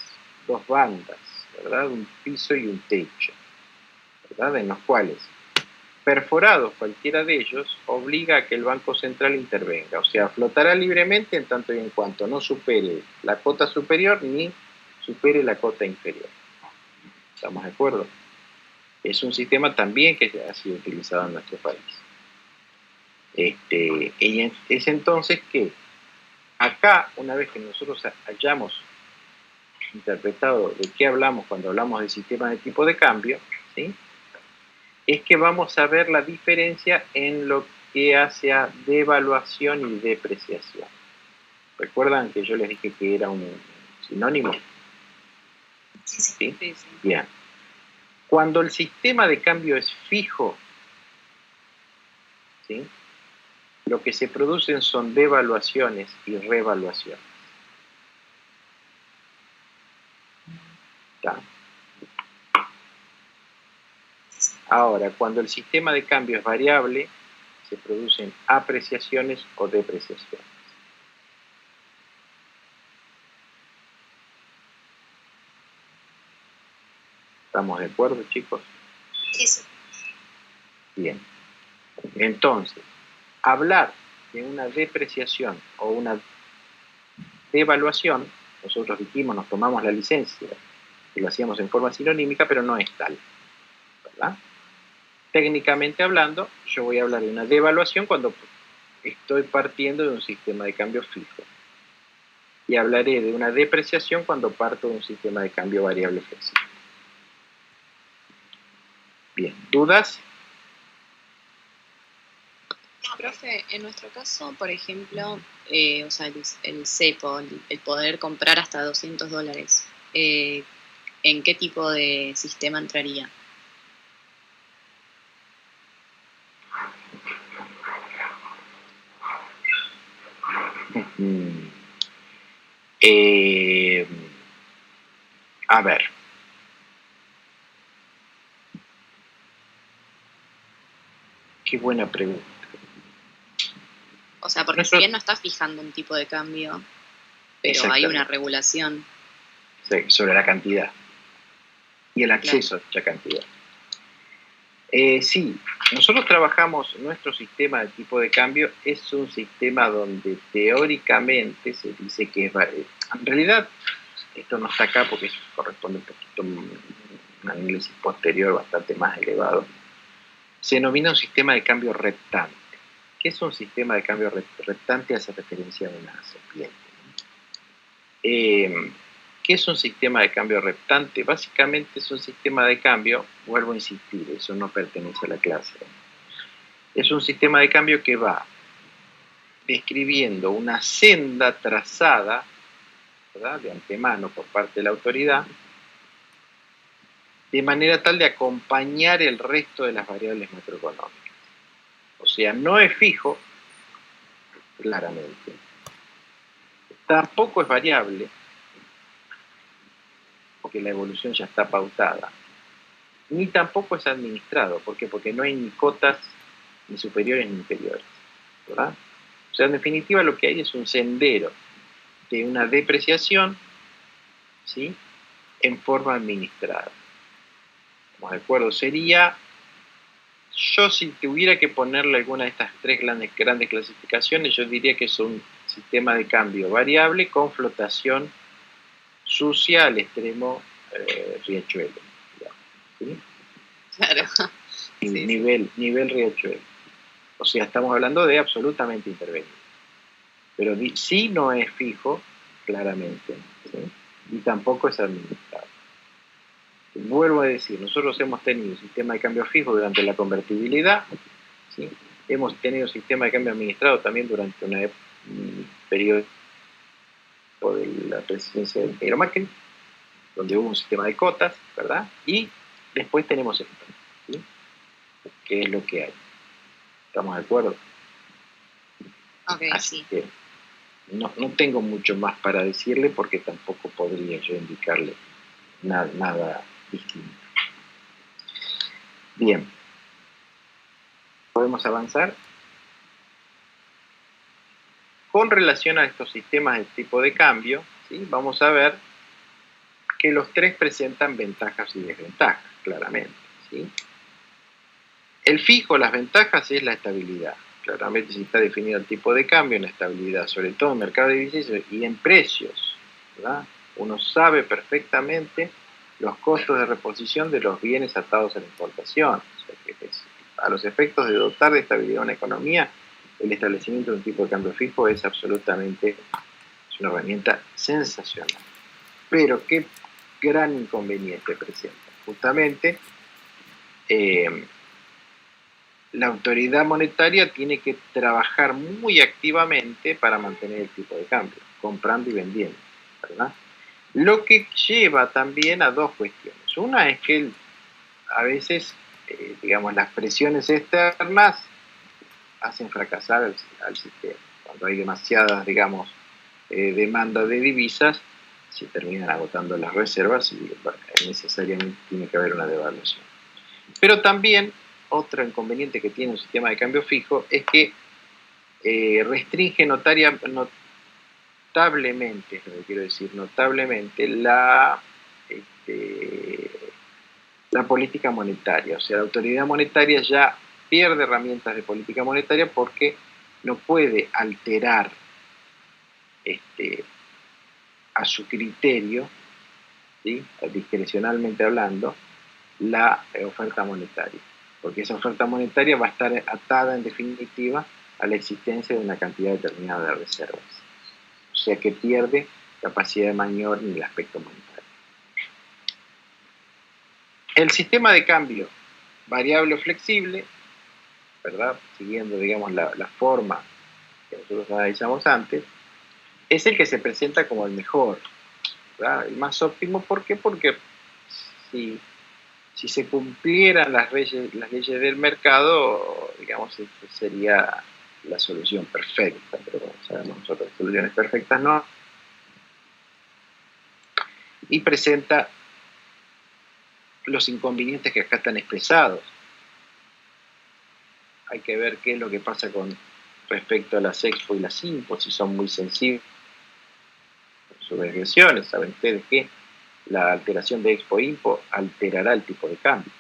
dos bandas, ¿verdad? Un piso y un techo, ¿verdad? En los cuales, perforados cualquiera de ellos, obliga a que el Banco Central intervenga. O sea, flotará libremente en tanto y en cuanto no supere la cota superior ni supere la cota inferior. ¿Estamos de acuerdo? Es un sistema también que ha sido utilizado en nuestro país. Y es entonces que acá, una vez que nosotros hayamos interpretado de qué hablamos cuando hablamos de sistema de tipo de cambio, ¿sí?, es que vamos a ver la diferencia en lo que hace a devaluación y depreciación. ¿Recuerdan que yo les dije que era un sinónimo? ¿Sí? Bien. Cuando el sistema de cambio es fijo, ¿sí?, lo que se producen son devaluaciones y revaluaciones. ¿Está? Ahora, cuando el sistema de cambio es variable, se producen apreciaciones o depreciaciones. ¿Estamos de acuerdo, chicos? Sí. Bien. Entonces, hablar de una depreciación o una devaluación, nosotros dijimos, nos tomamos la licencia, que lo hacíamos en forma sinonímica, pero no es tal, ¿verdad? Técnicamente hablando, yo voy a hablar de una devaluación cuando estoy partiendo de un sistema de cambio fijo. Y hablaré de una depreciación cuando parto de un sistema de cambio variable flexible. Bien, ¿dudas? Profe, en nuestro caso, por ejemplo, o sea, el cepo, el poder comprar hasta $200, ¿en qué tipo de sistema entraría? A ver. Qué buena pregunta. O sea, porque si bien no está fijando un tipo de cambio, pero hay una regulación. Sí, sobre la cantidad y el acceso a dicha cantidad. Sí, nosotros trabajamos, nuestro sistema de tipo de cambio es un sistema donde teóricamente se dice que es variable. En realidad, esto no está acá porque corresponde un poquito a un análisis posterior bastante más elevado. Se denomina un sistema de cambio reptante. ¿Qué es un sistema de cambio reptante? Hace referencia a una serpiente. ¿Qué es un sistema de cambio reptante? Básicamente es un sistema de cambio, vuelvo a insistir, eso no pertenece a la clase. Es un sistema de cambio que va describiendo una senda trazada, ¿verdad?, de antemano por parte de la autoridad, de manera tal de acompañar el resto de las variables macroeconómicas. O sea, no es fijo, claramente. Tampoco es variable, porque la evolución ya está pautada. Ni tampoco es administrado. ¿Por qué? Porque no hay ni cotas ni superiores ni inferiores, ¿verdad? O sea, en definitiva lo que hay es un sendero de una depreciación, ¿sí?, en forma administrada. ¿Estamos de acuerdo? Sería, yo si tuviera que ponerle alguna de estas tres grandes clasificaciones, yo diría que es un sistema de cambio variable con flotación sucia al extremo Riachuelo, digamos, ¿sí? Claro. Y Sí, nivel Riachuelo. O sea, estamos hablando de absolutamente intervenido. Pero sí no es fijo, claramente, ¿sí?, y tampoco es administrado. Vuelvo a decir, nosotros hemos tenido un sistema de cambio fijo durante la convertibilidad, ¿sí? Hemos tenido sistema de cambio administrado también durante un periodo de la presidencia de Pedro Macri, donde hubo un sistema de cotas, ¿verdad? Y después tenemos esto, ¿sí?, que es lo que hay. ¿Estamos de acuerdo? Ok, Así sí. que no tengo mucho más para decirle porque tampoco podría yo indicarle nada distinto. Bien. ¿Podemos avanzar? Con relación a estos sistemas de tipo de cambio, ¿sí?, vamos a ver que los tres presentan ventajas y desventajas, claramente, ¿sí? El fijo, las ventajas es la estabilidad. Claramente si está definido el tipo de cambio en la estabilidad, sobre todo en mercado de divisas y en precios, ¿verdad? Uno sabe perfectamente los costos de reposición de los bienes atados a la importación. O sea, que a los efectos de dotar de estabilidad a una economía, el establecimiento de un tipo de cambio fijo es absolutamente, es una herramienta sensacional. Pero qué gran inconveniente presenta. Justamente, la autoridad monetaria tiene que trabajar muy activamente para mantener el tipo de cambio, comprando y vendiendo, ¿verdad? Lo que lleva también a dos cuestiones. Una es que a veces, digamos, las presiones externas hacen fracasar al sistema. Cuando hay demasiadas, digamos, demanda de divisas, se terminan agotando las reservas y necesariamente tiene que haber una devaluación. Pero también otro inconveniente que tiene un sistema de cambio fijo es que restringe notablemente, es lo que quiero decir, notablemente la política monetaria. O sea, la autoridad monetaria ya pierde herramientas de política monetaria porque no puede alterar a su criterio, ¿sí?, discrecionalmente hablando, la oferta monetaria, porque esa oferta monetaria va a estar atada en definitiva a la existencia de una cantidad determinada de reservas. O sea que pierde capacidad de maniobra en el aspecto monetario. El sistema de cambio variable o flexible, ¿verdad?, siguiendo, digamos, la forma que nosotros analizamos antes, es el que se presenta como el mejor, ¿verdad?, el más óptimo. ¿Por qué? Porque si se cumplieran las leyes del mercado, digamos, sería la solución perfecta, pero como sabemos nosotros, soluciones perfectas no. Y presenta los inconvenientes que acá están expresados. Hay que ver qué es lo que pasa con respecto a las Expo y las Impo, si son muy sensibles a sus regresiones. Saben ustedes que la alteración de Expo e Impo alterará el tipo de cambio.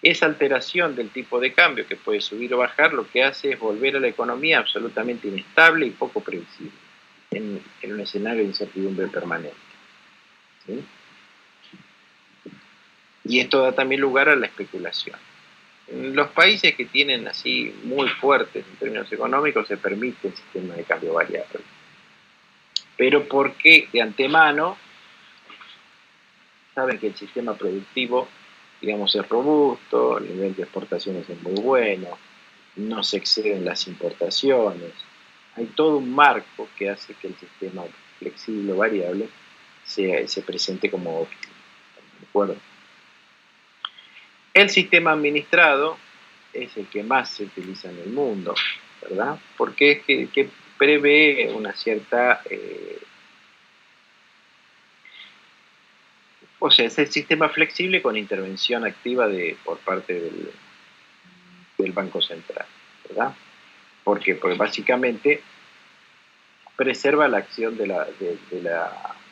Esa alteración del tipo de cambio, que puede subir o bajar, lo que hace es volver a la economía absolutamente inestable y poco previsible, en un escenario de incertidumbre permanente, ¿sí? Y esto da también lugar a la especulación. En los países que tienen así muy fuertes en términos económicos se permite el sistema de cambio variable. Pero porque de antemano saben que el sistema productivo, digamos, es robusto, el nivel de exportaciones es muy bueno, no se exceden las importaciones. Hay todo un marco que hace que el sistema flexible o variable se presente como óptimo. acuerdo? El sistema administrado es el que más se utiliza en el mundo, ¿verdad? Porque es que prevé una cierta... o sea, es el sistema flexible con intervención activa por parte del Banco Central, ¿verdad? ¿Por qué? Porque básicamente preserva la acción de la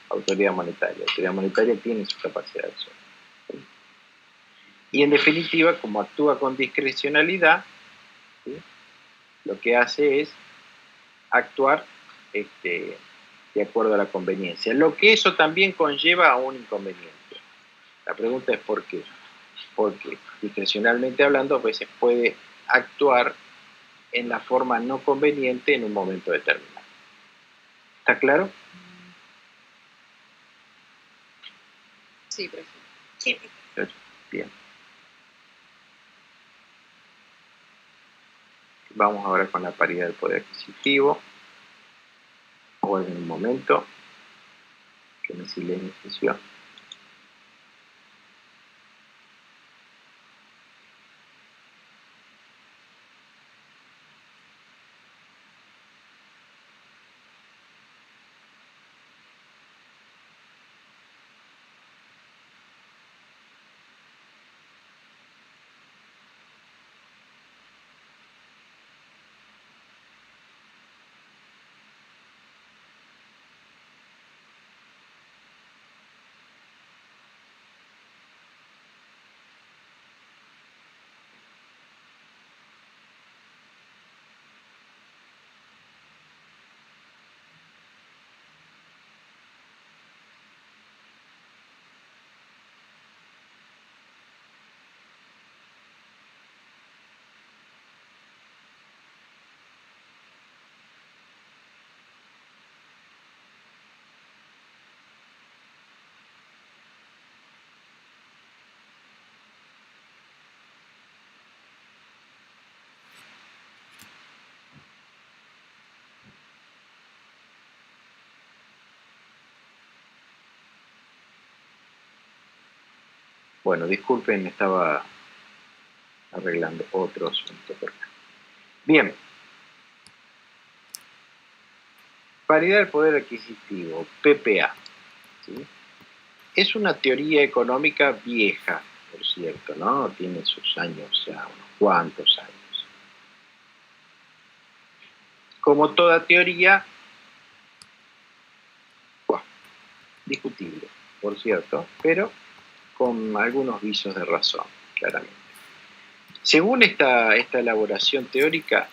autoridad monetaria. La autoridad monetaria tiene su capacidad de acción. ¿Sí? Y en definitiva, como actúa con discrecionalidad, ¿sí? Lo que hace es actuar de acuerdo a la conveniencia. Lo que eso también conlleva a un inconveniente. La pregunta es ¿por qué? Porque discrecionalmente hablando, a veces puede actuar en la forma no conveniente en un momento determinado. ¿Está claro? Sí, profe. Sí. Bien. Vamos ahora con la paridad del poder adquisitivo. Guarden un momento que me silencio. Bueno, disculpen, estaba arreglando otro asunto por acá. Bien. Paridad del poder adquisitivo, PPA. ¿Sí? Es una teoría económica vieja, por cierto, ¿no? Tiene sus años, ya unos cuantos años. Como toda teoría, bueno, discutible, por cierto, pero con algunos visos de razón, claramente. Según esta elaboración teórica,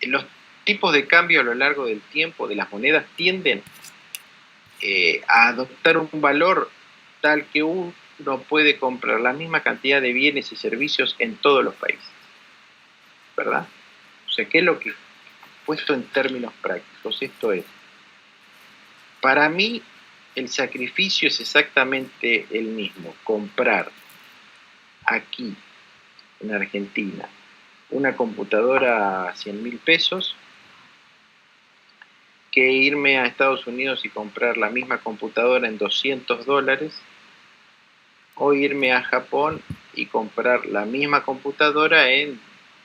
los tipos de cambio a lo largo del tiempo de las monedas tienden a adoptar un valor tal que uno puede comprar la misma cantidad de bienes y servicios en todos los países, ¿verdad? O sea, ¿qué es lo que, puesto en términos prácticos, esto es? Para mí, el sacrificio es exactamente el mismo. Comprar aquí, en Argentina, una computadora a 100.000 pesos, que irme a Estados Unidos y comprar la misma computadora en $200, o irme a Japón y comprar la misma computadora en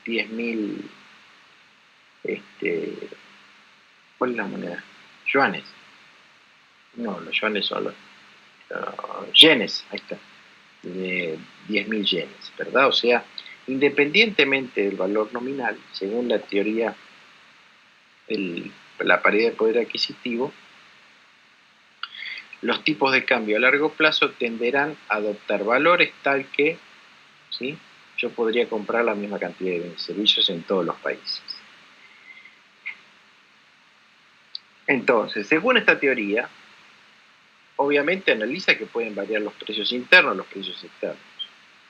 10.000, ¿cuál es la moneda? Yuanes. No, los yuanes son los yenes, ahí está, de 10.000 yenes, ¿verdad? O sea, independientemente del valor nominal, según la teoría, la paridad de poder adquisitivo, los tipos de cambio a largo plazo tenderán a adoptar valores tal que, ¿sí?, yo podría comprar la misma cantidad de servicios en todos los países. Entonces, según esta teoría, obviamente analiza que pueden variar los precios internos, los precios externos,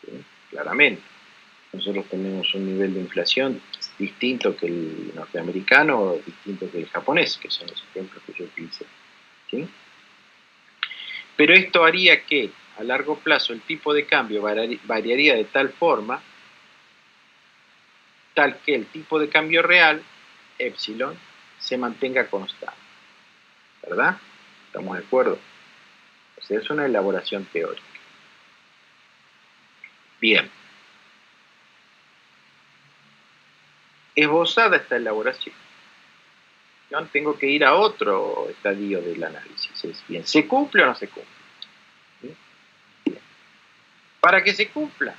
¿sí? Claramente. Nosotros tenemos un nivel de inflación distinto que el norteamericano o distinto que el japonés, que son los ejemplos que yo utilicé, ¿sí? Pero esto haría que a largo plazo el tipo de cambio variaría de tal forma tal que el tipo de cambio real, epsilon, se mantenga constante, ¿verdad? ¿Estamos de acuerdo? O sea, es una elaboración teórica. Bien. Esbozada esta elaboración, yo tengo que ir a otro estadio del análisis. Es bien, ¿se cumple o no se cumple? Bien. Para que se cumpla,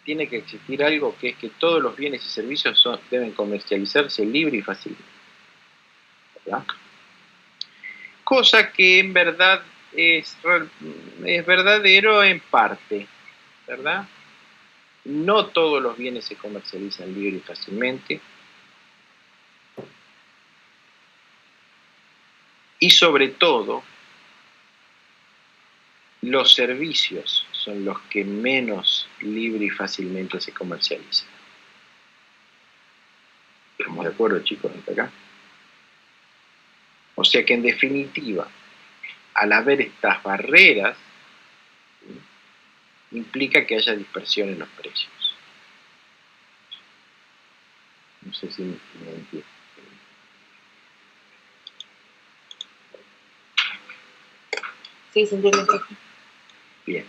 tiene que existir algo que es que todos los bienes y servicios deben comercializarse libre y fácilmente. ¿Verdad? Cosa que en verdad es verdadero en parte, ¿verdad? No todos los bienes se comercializan libre y fácilmente. Y sobre todo, los servicios son los que menos libre y fácilmente se comercializan. ¿Estamos de acuerdo, chicos, hasta acá? O sea que en definitiva, al haber estas barreras, implica que haya dispersión en los precios. No sé si me entiendo. Sí, se entiende. Bien.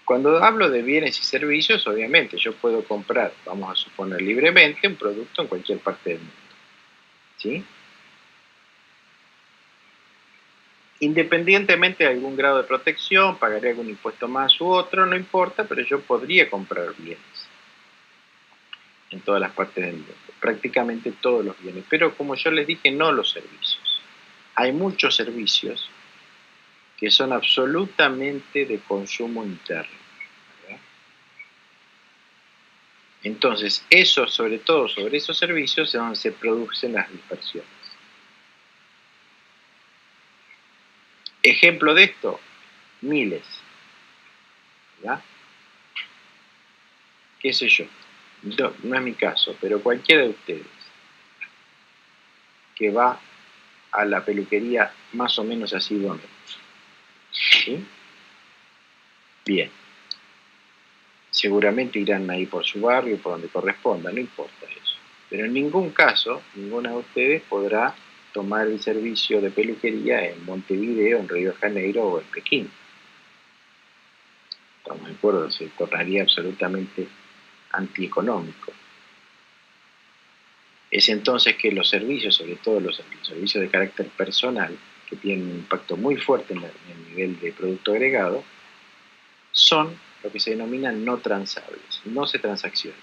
Cuando hablo de bienes y servicios, obviamente yo puedo comprar, vamos a suponer libremente, un producto en cualquier parte del mundo. ¿Sí? Independientemente de algún grado de protección, pagaré algún impuesto más u otro, no importa, pero yo podría comprar bienes en todas las partes del mundo, prácticamente todos los bienes, pero como yo les dije, no los servicios. Hay muchos servicios que son absolutamente de consumo interno, ¿verdad? Entonces, sobre todo sobre esos servicios es donde se producen las dispersiones. Ejemplo de esto, miles, ¿verdad? ¿Qué sé yo? No es mi caso, pero cualquiera de ustedes que va a la peluquería más o menos asiduamente, ¿sí? Bien. Seguramente irán ahí por su barrio, por donde corresponda, no importa eso. Pero en ningún caso, ninguna de ustedes podrá tomar el servicio de peluquería en Montevideo, en Río de Janeiro o en Pekín. Estamos de acuerdo, se tornaría absolutamente antieconómico. Es entonces que los servicios, sobre todo los servicios de carácter personal, que tienen un impacto muy fuerte en el nivel de producto agregado, son lo que se denominan no transables, no se transaccionan.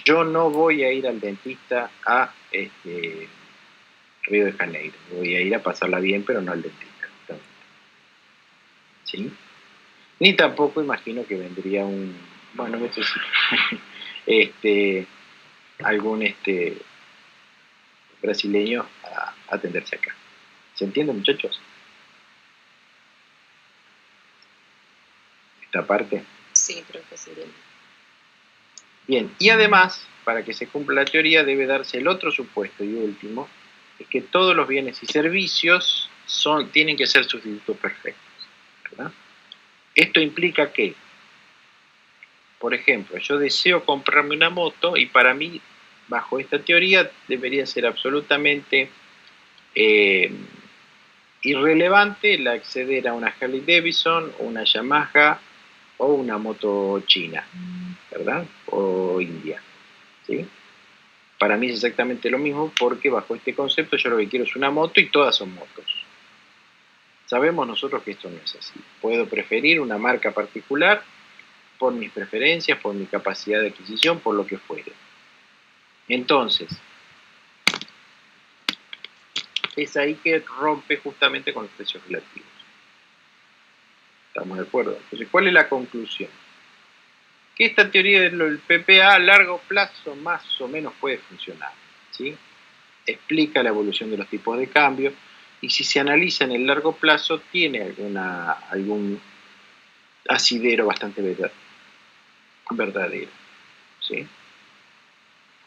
Yo no voy a ir al dentista a Río de Janeiro, voy a ir a pasarla bien, pero no al dentista. ¿Sí? Ni tampoco imagino que vendría algún brasileño a atenderse acá. ¿Se entiende, muchachos? Esta parte. Sí, creo que sí. Bien, y además, para que se cumpla la teoría, debe darse el otro supuesto y último, es que todos los bienes y servicios tienen que ser sustitutos perfectos, ¿verdad? Esto implica que, por ejemplo, yo deseo comprarme una moto y para mí, bajo esta teoría, debería ser absolutamente irrelevante el acceder a una Harley Davidson, una Yamaha o una moto china, ¿verdad? O india, ¿sí? Para mí es exactamente lo mismo porque bajo este concepto yo lo que quiero es una moto y todas son motos. Sabemos nosotros que esto no es así. Puedo preferir una marca particular por mis preferencias, por mi capacidad de adquisición, por lo que fuere. Entonces, es ahí que rompe justamente con los precios relativos. ¿Estamos de acuerdo? Entonces, ¿cuál es la conclusión? Que esta teoría del PPA a largo plazo más o menos puede funcionar, ¿sí? Explica la evolución de los tipos de cambio y si se analiza en el largo plazo tiene algún asidero bastante verdadero, ¿sí?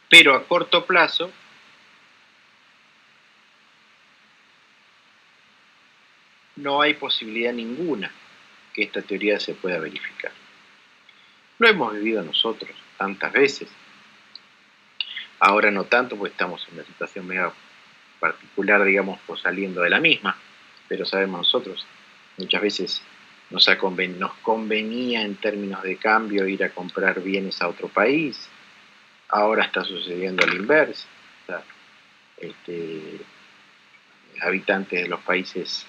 Pero a corto plazo no hay posibilidad ninguna que esta teoría se pueda verificar. Lo hemos vivido nosotros tantas veces. Ahora no tanto porque estamos en una situación medio particular, digamos, saliendo de la misma, pero sabemos nosotros Muchas veces nos convenía en términos de cambio ir a comprar bienes a otro país. Ahora está sucediendo a la inversa. O sea, habitantes de los países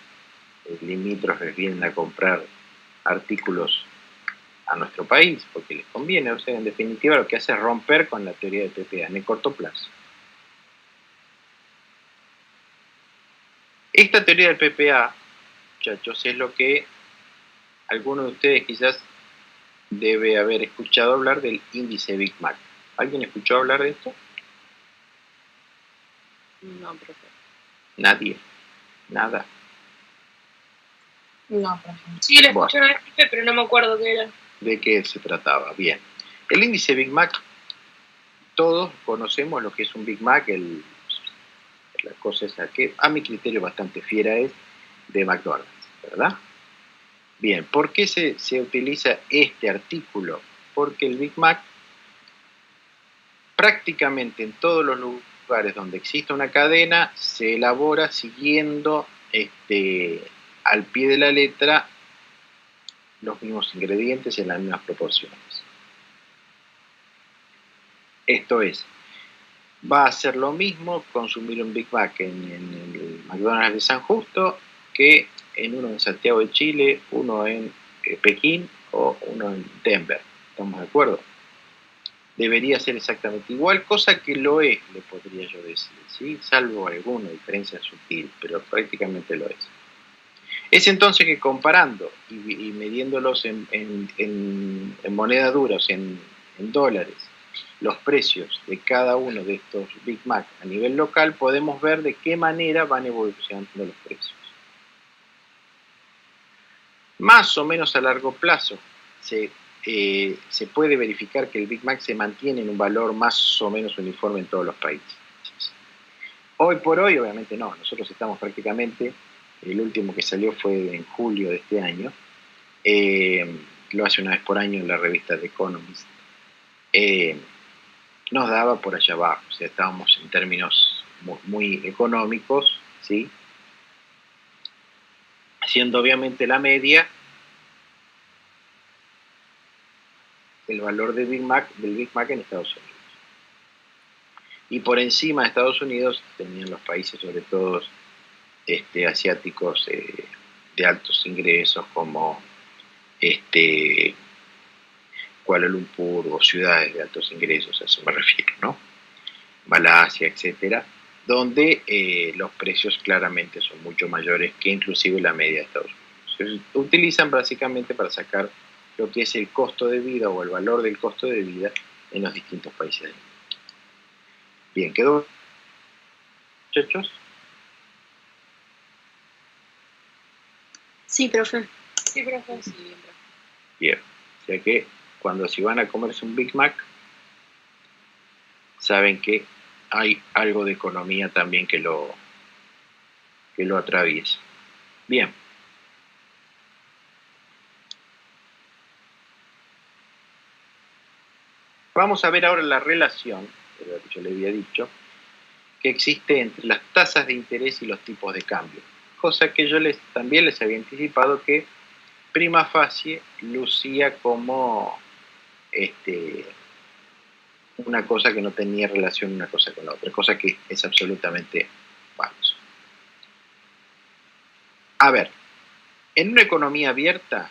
limítrofes vienen a comprar artículos a nuestro país porque les conviene. O sea, en definitiva lo que hace es romper con la teoría de PPA en el corto plazo. Esta teoría del PPA, muchachos, es lo que algunos de ustedes quizás debe haber escuchado hablar del índice Big Mac. ¿Alguien escuchó hablar de esto? No, profe. Nadie. Nada. No, profe. Sí, lo escuché una vez, pero no me acuerdo qué era. ¿De qué se trataba? Bien. El índice Big Mac, todos conocemos lo que es un Big Mac, la cosa esa que a mi criterio bastante fiera es de McDonald's, ¿verdad? Bien, ¿por qué se utiliza este artículo? Porque el Big Mac prácticamente en todos los lugares donde existe una cadena se elabora siguiendo al pie de la letra los mismos ingredientes en las mismas proporciones. Esto es, va a ser lo mismo consumir un Big Mac en el McDonald's de San Justo que en uno en Santiago de Chile, uno en Pekín o uno en Denver. ¿Estamos de acuerdo? Debería ser exactamente igual, cosa que lo es, le podría yo decir, ¿sí? Salvo alguna diferencia sutil, pero prácticamente lo es. Es entonces que comparando y midiéndolos en moneda dura, o sea, en dólares, los precios de cada uno de estos Big Mac a nivel local, podemos ver de qué manera van evolucionando los precios. Más o menos a largo plazo se puede verificar que el Big Mac se mantiene en un valor más o menos uniforme en todos los países. Hoy por hoy, obviamente no, nosotros estamos prácticamente, el último que salió fue en julio de este año, lo hace una vez por año en la revista The Economist, nos daba por allá abajo, o sea, estábamos en términos muy económicos, ¿sí? Siendo obviamente la media el valor del Big Mac en Estados Unidos. Y por encima de Estados Unidos tenían los países, sobre todo asiáticos de altos ingresos, como Kuala Lumpur o ciudades de altos ingresos, a eso me refiero, ¿no? Malasia, etcétera, donde los precios claramente son mucho mayores que inclusive la media de Estados Unidos. Se utilizan básicamente para sacar lo que es el costo de vida o el valor del costo de vida en los distintos países del mundo. Bien, ¿quedó, muchachos? Sí, profe. Sí, profe. Sí, bien, profe. Bien, o sea que cuando si van a comerse un Big Mac, saben que hay algo de economía también que lo atraviesa. Bien. Vamos a ver ahora la relación, que yo le había dicho, que existe entre las tasas de interés y los tipos de cambio. Cosa que yo también les había anticipado que prima facie lucía como una cosa que no tenía relación una cosa con la otra, cosa que es absolutamente falso. A ver, en una economía abierta,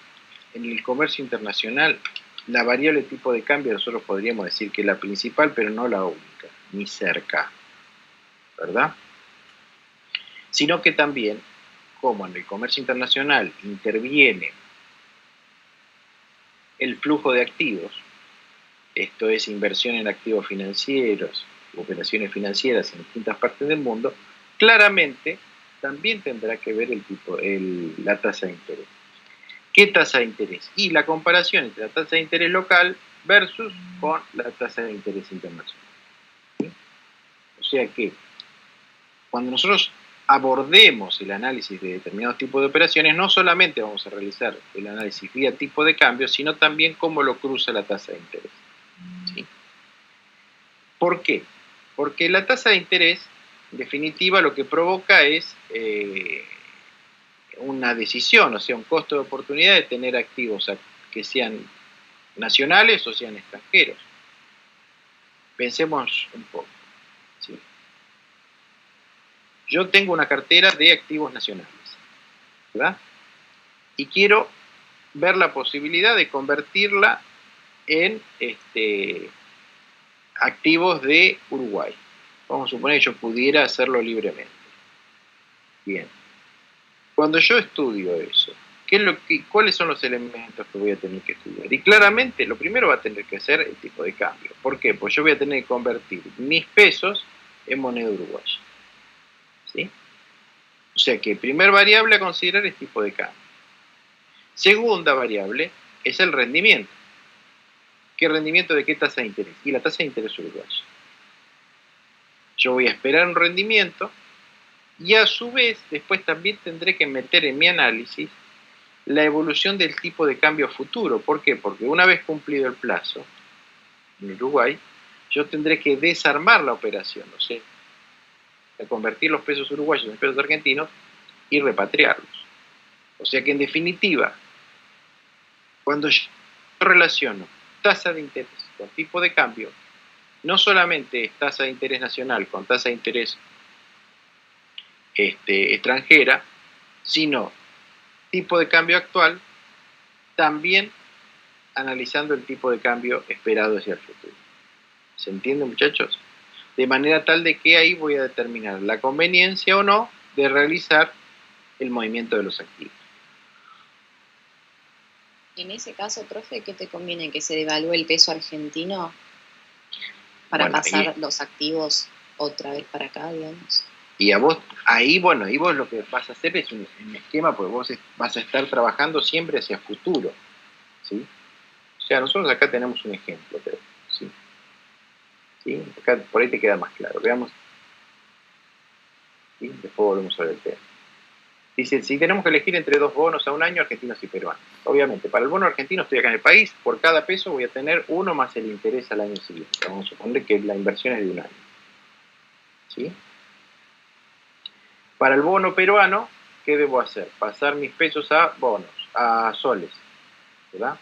en el comercio internacional, la variable tipo de cambio nosotros podríamos decir que es la principal, pero no la única, ni cerca, ¿verdad? Sino que también, como en el comercio internacional interviene el flujo de activos, esto es inversión en activos financieros, operaciones financieras en distintas partes del mundo, claramente también tendrá que ver la tasa de interés. ¿Qué tasa de interés? Y la comparación entre la tasa de interés local versus con la tasa de interés internacional. ¿Sí? O sea que cuando nosotros abordemos el análisis de determinados tipos de operaciones, no solamente vamos a realizar el análisis vía tipo de cambio, sino también cómo lo cruza la tasa de interés. ¿Sí? ¿Por qué? Porque la tasa de interés, en definitiva, lo que provoca es una decisión, o sea, un costo de oportunidad de tener activos que sean nacionales o sean extranjeros. Pensemos un poco. ¿Sí? Yo tengo una cartera de activos nacionales, ¿verdad? Y quiero ver la posibilidad de convertirla en activos de Uruguay. Vamos a suponer que yo pudiera hacerlo libremente. Bien. Cuando yo estudio eso, ¿cuáles son los elementos que voy a tener que estudiar? Y claramente, lo primero va a tener que ser el tipo de cambio. ¿Por qué? Pues yo voy a tener que convertir mis pesos en moneda uruguaya. ¿Sí? O sea que primer variable a considerar es tipo de cambio. Segunda variable es el rendimiento. ¿Qué rendimiento de qué tasa de interés? Y la tasa de interés uruguaya. Yo voy a esperar un rendimiento y a su vez después también tendré que meter en mi análisis la evolución del tipo de cambio futuro. ¿Por qué? Porque una vez cumplido el plazo en Uruguay, yo tendré que desarmar la operación, o sea, convertir los pesos uruguayos en pesos argentinos y repatriarlos. O sea que en definitiva, cuando yo relaciono tasa de interés con tipo de cambio, no solamente es tasa de interés nacional con tasa de interés extranjera, sino tipo de cambio actual, también analizando el tipo de cambio esperado hacia el futuro. ¿Se entiende, muchachos? De manera tal de que ahí voy a determinar la conveniencia o no de realizar el movimiento de los activos. En ese caso, profe, ¿qué te conviene? ¿Que se devalúe el peso argentino para pasar los activos otra vez para acá, digamos? Y a vos, ahí vos lo que vas a hacer es un esquema, porque vos vas a estar trabajando siempre hacia futuro, ¿sí? O sea, nosotros acá tenemos un ejemplo, pero, ¿sí? ¿Sí? Acá por ahí te queda más claro. Veamos. ¿Sí? Después volvemos a ver el tema. Dice, si tenemos que elegir entre dos bonos a un año, argentinos y peruanos. Obviamente, para el bono argentino estoy acá en el país, por cada peso voy a tener uno más el interés al año siguiente. Vamos a suponer que la inversión es de un año. ¿Sí? Para el bono peruano, ¿qué debo hacer? Pasar mis pesos a bonos, a soles, ¿verdad?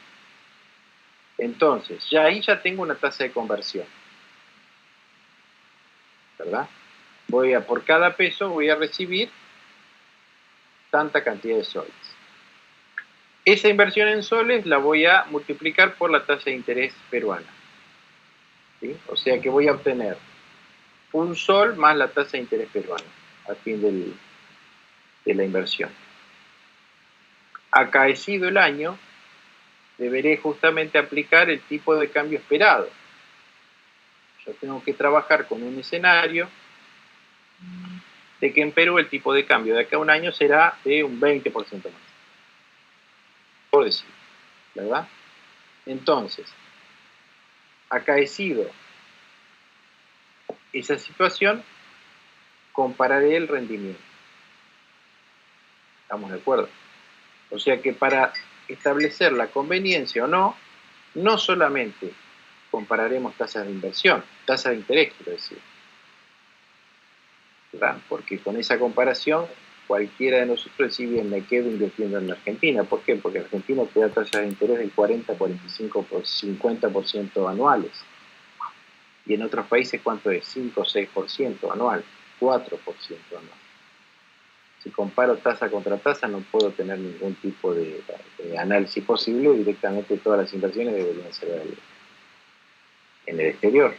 Entonces, ahí ya tengo una tasa de conversión, ¿verdad? Por cada peso voy a recibir tanta cantidad de soles. Esa inversión en soles la voy a multiplicar por la tasa de interés peruana. ¿Sí? O sea que voy a obtener un sol más la tasa de interés peruana al fin de la inversión. Acaecido el año, deberé justamente aplicar el tipo de cambio esperado. Yo tengo que trabajar con un escenario de que en Perú el tipo de cambio de acá a un año será de un 20% más. Por decir, ¿verdad? Entonces, acaecido esa situación, compararé el rendimiento. ¿Estamos de acuerdo? O sea que para establecer la conveniencia o no, no solamente compararemos tasas de inversión, tasas de interés, quiero decir, ¿verdad? Porque con esa comparación cualquiera de nosotros decide, bien, me quedo invirtiendo en la Argentina. ¿Por qué? Porque Argentina te da tasas de interés del 40, 45, 50% anuales. Y en otros países, ¿cuánto es? 5 o 6% anual, 4% anual. Si comparo tasa contra tasa, no puedo tener ningún tipo de análisis posible. Directamente todas las inversiones deberían ser en el exterior,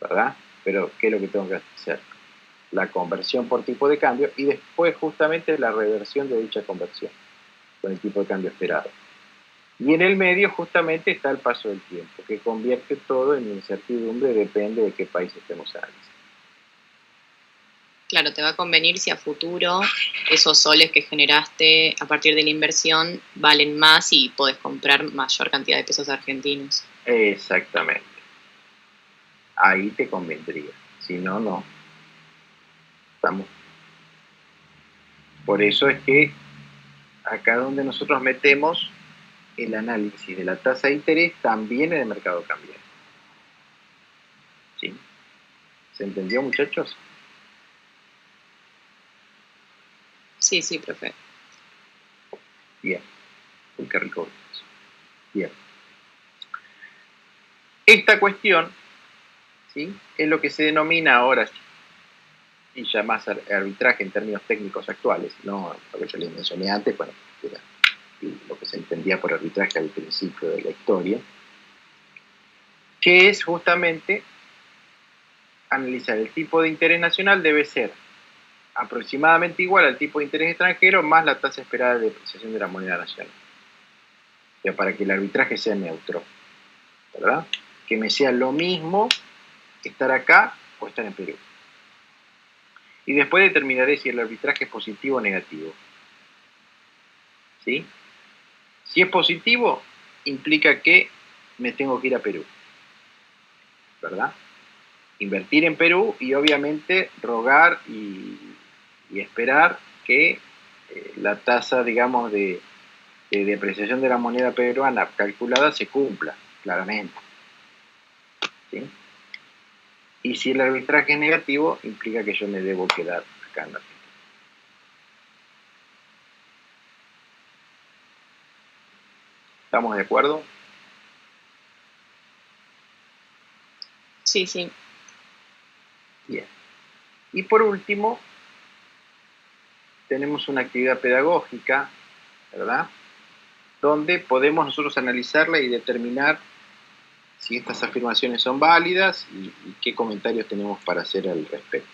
¿verdad? Pero, ¿qué es lo que tengo que hacer? La conversión por tipo de cambio y después justamente la reversión de dicha conversión con el tipo de cambio esperado. Y en el medio justamente está el paso del tiempo, que convierte todo en incertidumbre, depende de qué país estemos analizando. Claro, te va a convenir si a futuro esos soles que generaste a partir de la inversión valen más y podés comprar mayor cantidad de pesos argentinos. Exactamente. Ahí te convendría. Si no, no. ¿Estamos? Por eso es que acá donde nosotros metemos el análisis de la tasa de interés también en el mercado cambiario. ¿Sí? ¿Se entendió, muchachos? Sí, profe. Bien. Uy, qué rico. Bien. Esta cuestión, ¿sí?, es lo que se denomina ahora, y ya más arbitraje en términos técnicos actuales, no lo que yo les mencioné antes, bueno, era lo que se entendía por arbitraje al principio de la historia, que es justamente analizar el tipo de interés nacional debe ser aproximadamente igual al tipo de interés extranjero más la tasa esperada de depreciación de la moneda nacional. O sea, para que el arbitraje sea neutro, ¿verdad? Que me sea lo mismo estar acá o estar en Perú. Y después determinaré si el arbitraje es positivo o negativo. ¿Sí? Si es positivo, implica que me tengo que ir a Perú, ¿verdad? Invertir en Perú y obviamente rogar y esperar que la tasa, digamos, de depreciación de la moneda peruana calculada se cumpla, claramente. ¿Sí? Y si el arbitraje es negativo, implica que yo me debo quedar acá en la Argentina. ¿Estamos de acuerdo? Sí, sí. Bien. Y por último, tenemos una actividad pedagógica, ¿verdad?, donde podemos nosotros analizarla y determinar si estas afirmaciones son válidas y qué comentarios tenemos para hacer al respecto.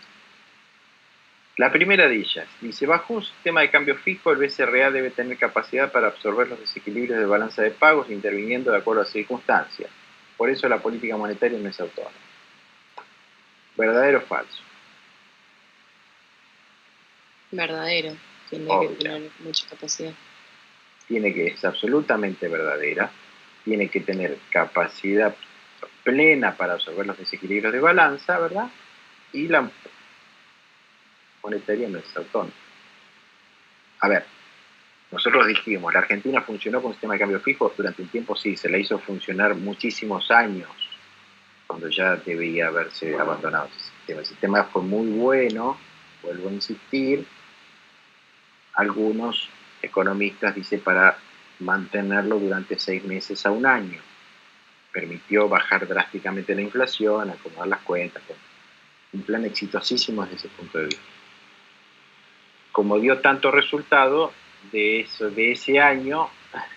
La primera de ellas dice: bajo un sistema de cambio fijo, el BCRA debe tener capacidad para absorber los desequilibrios de balanza de pagos interviniendo de acuerdo a las circunstancias. Por eso la política monetaria no es autónoma. ¿Verdadero o falso? Verdadero. Tiene Obvio. que tener mucha capacidad. Es absolutamente verdadera, tiene que tener capacidad plena para absorber los desequilibrios de balanza, ¿verdad? Y la monetaria no es autónoma. A ver, nosotros dijimos, la Argentina funcionó con un sistema de cambio fijo durante un tiempo, sí, se la hizo funcionar muchísimos años, cuando ya debía haberse abandonado ese sistema. El sistema fue muy bueno, vuelvo a insistir, algunos economistas dicen para mantenerlo durante 6 meses a un año. Permitió bajar drásticamente la inflación, acomodar las cuentas. Un plan exitosísimo desde ese punto de vista. Como dio tanto resultado, de ese año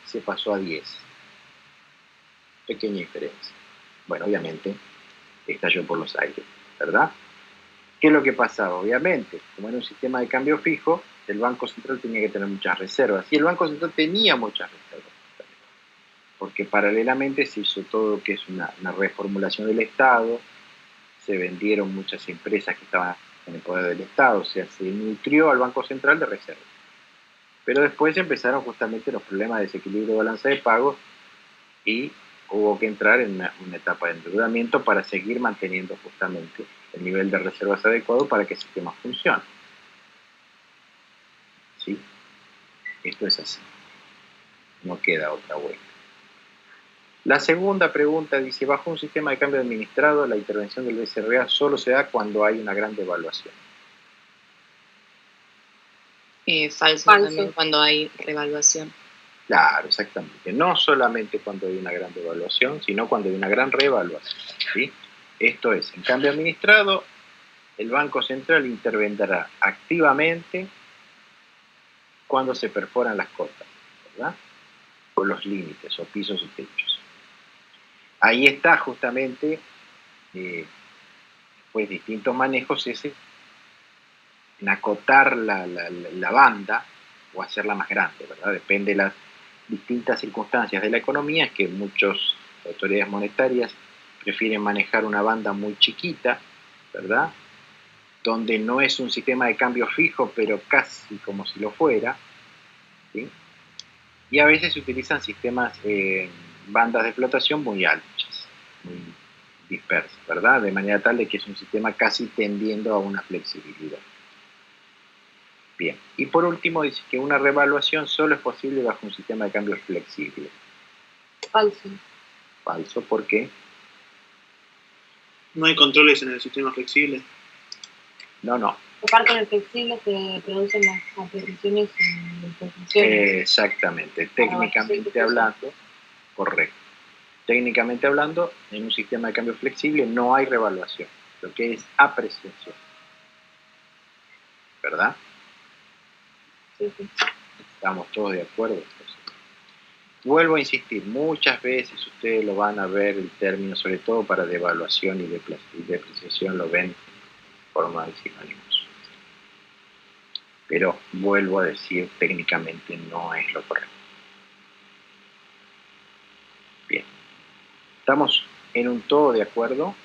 se pasó a 10. Pequeña diferencia. Bueno, obviamente estalló por los aires, ¿verdad? ¿Qué es lo que pasaba? Obviamente, como era un sistema de cambio fijo, el Banco Central tenía que tener muchas reservas. Y el Banco Central tenía muchas reservas, porque paralelamente se hizo todo lo que es una reformulación del Estado, se vendieron muchas empresas que estaban en el poder del Estado, o sea, se nutrió al Banco Central de reservas. Pero después empezaron justamente los problemas de desequilibrio de balanza de pagos y hubo que entrar en una etapa de endeudamiento para seguir manteniendo justamente el nivel de reservas adecuado para que el sistema funcione. ¿Sí? Esto es así. No queda otra vuelta. La segunda pregunta dice: bajo un sistema de cambio administrado, la intervención del BCRA solo se da cuando hay una gran devaluación. Falso también cuando hay revaluación. Claro, exactamente. No solamente cuando hay una gran devaluación, sino cuando hay una gran revaluación. ¿Sí? Esto es, en cambio administrado, el Banco Central intervendrá activamente cuando se perforan las cotas, ¿verdad?, o los límites, o pisos y techos. Ahí está justamente, pues distintos manejos ese, en acotar la banda o hacerla más grande, ¿verdad? Depende de las distintas circunstancias de la economía, es que muchas autoridades monetarias prefieren manejar una banda muy chiquita, ¿verdad?, donde no es un sistema de cambio fijo, pero casi como si lo fuera, ¿sí? Y a veces se utilizan sistemas, bandas de flotación muy anchas, muy dispersas, ¿verdad? De manera tal de que es un sistema casi tendiendo a una flexibilidad. Bien, y por último dice que una revaluación solo es posible bajo un sistema de cambio flexible. Falso. Falso, ¿por qué? ¿No hay controles en el sistema flexible? No. Aparte del flexible se producen las apreciaciones funciones. Exactamente, técnicamente hablando, correcto. Técnicamente hablando, en un sistema de cambio flexible no hay revaluación, lo que es apreciación. ¿Verdad? Sí, sí. Estamos todos de acuerdo. Entonces, vuelvo a insistir, muchas veces ustedes lo van a ver el término, sobre todo para devaluación y depreciación, lo ven en forma de sinónimos. Pero vuelvo a decir, técnicamente no es lo correcto. Bien. ¿Estamos en un todo de acuerdo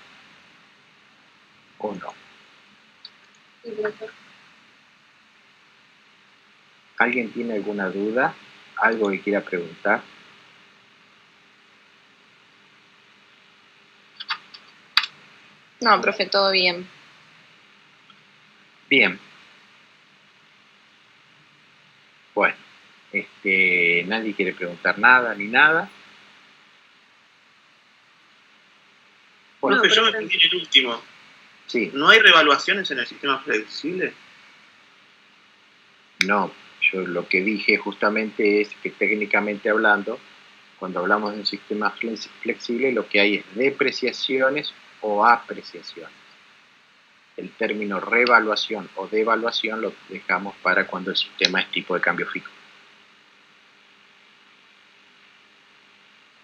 o no? Sí, profe. ¿Alguien tiene alguna duda? ¿Algo que quiera preguntar? No, profe, todo bien. Bien. Bueno, nadie quiere preguntar nada ni nada. Bueno, Profe, yo me perdí en el último. sí, ¿No hay revaluaciones en el sistema flexible? no, yo lo que dije justamente es que técnicamente hablando, cuando hablamos de un sistema flexible, lo que hay es depreciaciones o apreciaciones. El término revaluación o devaluación lo dejamos para cuando el sistema es tipo de cambio fijo.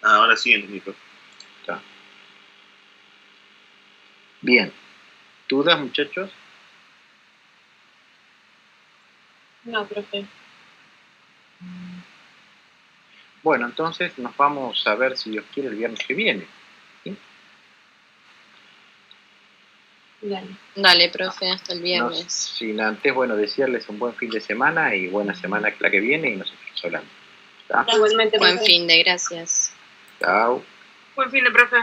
Ahora sí entendí, profe. ¿Está? Bien. ¿Dudas, muchachos? No, profe. Bueno, entonces nos vamos a ver, si Dios quiere, el viernes que viene. ¿Sí? Dale. Dale, profe, hasta el viernes. Sin antes, bueno, desearles un buen fin de semana y buena semana la que viene y nos estamos hablando. ¿Está? Igualmente, Buen profe. fin de gracias. Chao. Buen fin de profe.